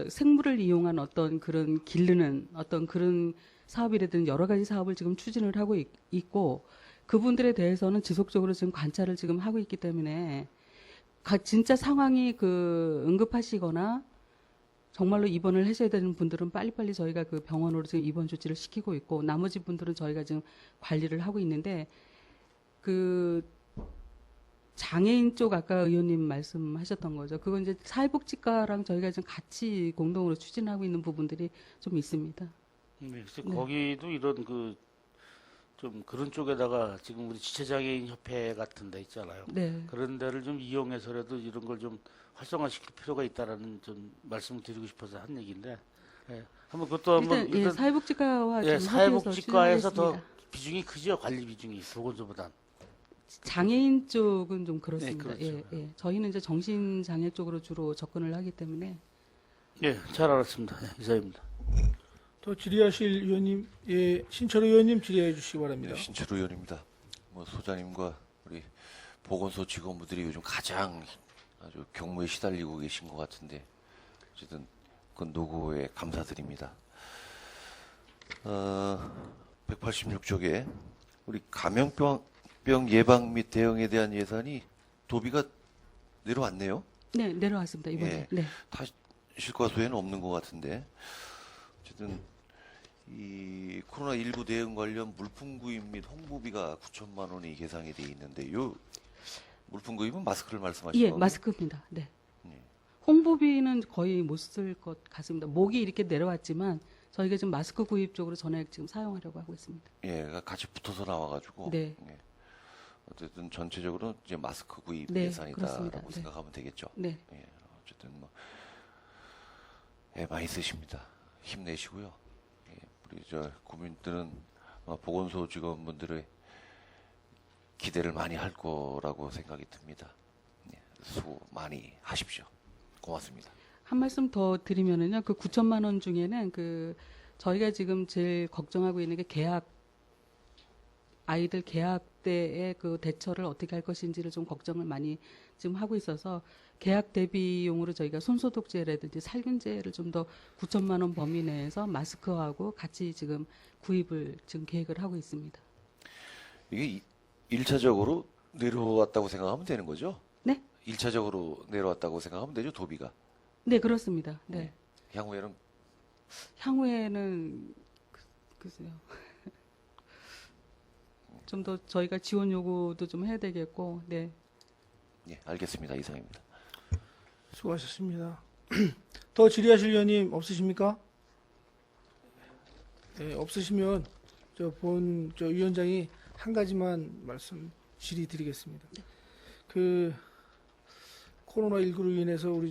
생물을 이용한 어떤 그런 기르는 어떤 그런 사업이라든지 여러 가지 사업을 지금 추진을 하고 있고 그분들에 대해서는 지속적으로 지금 관찰을 지금 하고 있기 때문에 진짜 상황이 응급하시거나 정말로 입원을 하셔야 되는 분들은 빨리빨리 저희가 그 병원으로 지금 입원 조치를 시키고 있고 나머지 분들은 저희가 지금 관리를 하고 있는데 그 장애인 쪽 아까 의원님 말씀하셨던 거죠. 그건 이제 사회복지과랑 저희가 지금 같이 공동으로 추진하고 있는 부분들이 좀 있습니다. 네, 그래서 네. 거기도 이런 좀 그런 쪽에다가 지금 우리 지체장애인 협회 같은 데 있잖아요. 네. 그런 데를 좀 이용해서라도 이런 걸 좀 활성화시킬 필요가 있다라는 좀 말씀을 드리고 싶어서 한 얘기인데, 예. 한번 그것도 한번 일단 사회복지과와 예, 좀 사회복지과에서 협의해서 더 추진하겠습니다. 비중이 크죠, 관리 비중이 보건소보단. 장애인 쪽은 좀 그렇습니다. 네, 그렇죠. 예. 저희는 이제 정신장애 쪽으로 주로 접근을 하기 때문에 예, 잘 알았습니다. 예, 이사입니다. 더 질의하실 의원님, 예, 신철 의원님 질의해 주시기 바랍니다. 네, 신철 의원입니다. 소장님과 우리 보건소 직원분들이 요즘 가장 아주 경무에 시달리고 계신 것 같은데 어쨌든 그 노고에 감사드립니다. 186쪽에 우리 감염병 예방 및 대응에 대한 예산이 도비가 내려왔네요. 네, 내려왔습니다. 이번에. 예, 네. 다 실과소에는 없는 것 같은데 어쨌든 이 코로나19 대응 관련 물품 구입 및 홍보비가 9천만 원이 계상이 돼 있는데 요 물품 구입은 마스크를 말씀하시는 예, 거예요? 마스크입니다. 네. 예. 홍보비는 거의 못 쓸 것 같습니다. 목이 이렇게 내려왔지만 저희가 지금 마스크 구입 쪽으로 전액 지금 사용하려고 하고 있습니다. 예, 그러니까 같이 붙어서 나와가지고 네. 예. 어쨌든 전체적으로 이제 마스크 구입 네, 예산이다라고 그렇습니다. 네. 생각하면 되겠죠. 네. 예, 어쨌든 많이 쓰십니다. 힘내시고요. 예, 우리 국민들은 보건소 직원분들의 기대를 많이 할 거라고 생각이 듭니다. 예, 수고 많이 하십시오. 고맙습니다. 한 말씀 더 드리면은요, 그 9천만 원 중에는 저희가 지금 제일 걱정하고 있는 게 아이들 개학 때의 그 대처를 어떻게 할 것인지를 좀 걱정을 많이 지금 하고 있어서 개학 대비용으로 저희가 손소독제라든지 살균제를 좀 더 9천만 원 범위 내에서 마스크하고 같이 지금 구입을 지금 계획을 하고 있습니다. 이게 1차적으로 내려왔다고 생각하면 되는 거죠? 네? 1차적으로 내려왔다고 생각하면 되죠, 도비가? 네, 그렇습니다. 네. 향후에는 글쎄요. 좀 더 저희가 지원 요구도 좀 해야 되겠고, 네. 예, 알겠습니다. 이상입니다. 수고하셨습니다. 더 질의하실 의원님 없으십니까? 네, 없으시면 저 위원장이 한 가지만 질의드리겠습니다. 그 코로나19로 인해서 우리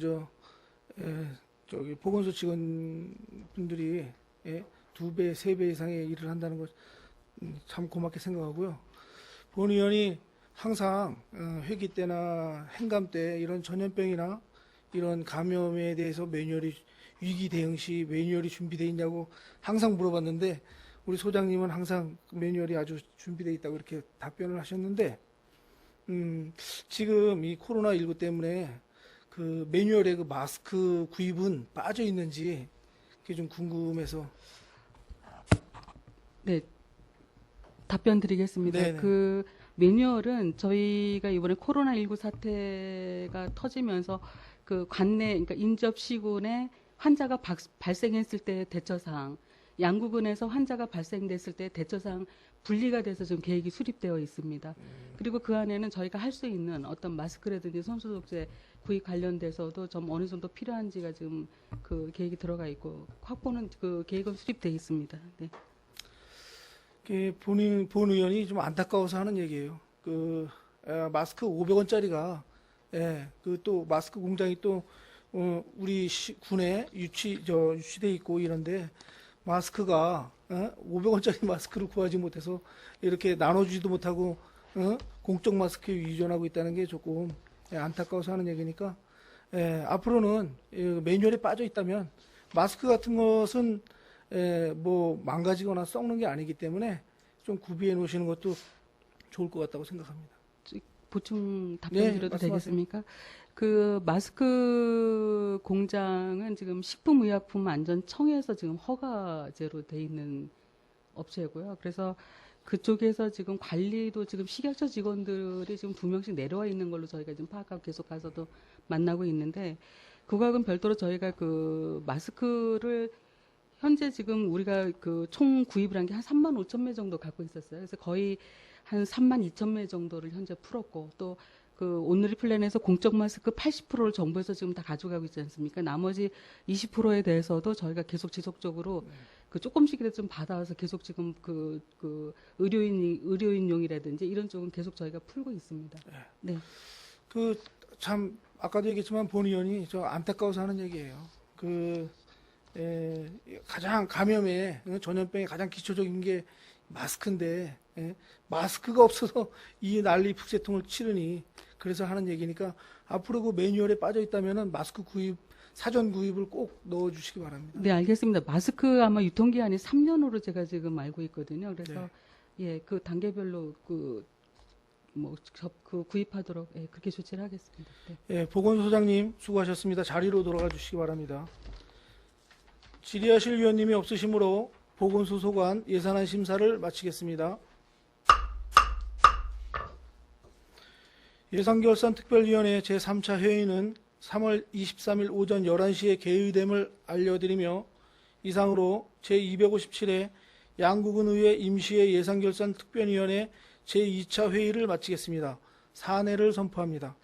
저기 보건소 직원분들이 2배, 3배 이상의 일을 한다는 것 참 고맙게 생각하고요. 본 의원이 항상 회기 때나 행감 때 이런 전염병이나 이런 감염에 대해서 위기 대응 시 매뉴얼이 준비되어 있냐고 항상 물어봤는데 우리 소장님은 항상 매뉴얼이 아주 준비되어 있다고 이렇게 답변을 하셨는데 지금 이 코로나19 때문에 그 매뉴얼에 그 마스크 구입은 빠져 있는지 그게 좀 궁금해서. 네. 답변 드리겠습니다. 네네. 그 매뉴얼은 저희가 이번에 코로나19 사태가 터지면서 그 관내, 그러니까 인접 시군에 환자가 발생했을 때 대처사항, 양구군에서 환자가 발생됐을 때 대처사항 분리가 돼서 지금 계획이 수립되어 있습니다. 그리고 그 안에는 저희가 할 수 있는 어떤 마스크라든지 손소독제 구입 관련돼서도 좀 어느 정도 필요한지가 지금 그 계획이 들어가 있고 확보는 그 계획은 수립되어 있습니다. 네. 본 의원이 좀 안타까워서 하는 얘기예요. 마스크 500원짜리가 그 또 마스크 공장이 또 우리 군에 유치돼 있고 이런데 마스크가 500원짜리 마스크를 구하지 못해서 이렇게 나눠주지도 못하고 공적 마스크에 의존하고 있다는 게 조금 안타까워서 하는 얘기니까 앞으로는 매뉴얼에 빠져 있다면 마스크 같은 것은 뭐 망가지거나 썩는 게 아니기 때문에 좀 구비해 놓으시는 것도 좋을 것 같다고 생각합니다. 보충 답변드려도 말씀하세요. 되겠습니까? 그 마스크 공장은 지금 식품의약품안전청에서 지금 허가제로 돼 있는 업체고요. 그래서 그쪽에서 지금 관리도 지금 식약처 직원들이 지금 2명씩 내려와 있는 걸로 저희가 지금 파악하고 계속 가서도 만나고 있는데, 그거하고는 별도로 저희가 그 마스크를 현재 지금 우리가 그 총 구입을 한 게 한 3만 5천 매 정도 갖고 있었어요. 그래서 거의 한 3만 2천 매 정도를 현재 풀었고, 또 그 온누리 플랜에서 공적 마스크 80%를 정부에서 지금 다 가져가고 있지 않습니까? 나머지 20%에 대해서도 저희가 계속 지속적으로 그 조금씩이라도 좀 받아와서 계속 지금 그 의료인용이라든지 이런 쪽은 계속 저희가 풀고 있습니다. 네. 그 참 아까도 얘기했지만 본 의원이 저 안타까워서 하는 얘기예요. 가장 감염에 전염병의 가장 기초적인 게 마스크인데 마스크가 없어서 이 난리 북새통을 치르니, 그래서 하는 얘기니까 앞으로 그 매뉴얼에 빠져 있다면은 마스크 구입 사전 구입을 꼭 넣어주시기 바랍니다. 네, 알겠습니다. 마스크 아마 유통기한이 3년으로 제가 지금 알고 있거든요. 그래서 예, 그 단계별로 그 구입하도록 그렇게 조치를 하겠습니다. 네. 예, 보건소장님 수고하셨습니다. 자리로 돌아가 주시기 바랍니다. 질의하실 위원님이 없으시므로 보건소 소관 예산안 심사를 마치겠습니다. 예산결산특별위원회 제3차 회의는 3월 23일 오전 11시에 개의됨을 알려드리며, 이상으로 제257회 양국은 의회 임시회 예산결산특별위원회 제2차 회의를 마치겠습니다. 사내를 선포합니다.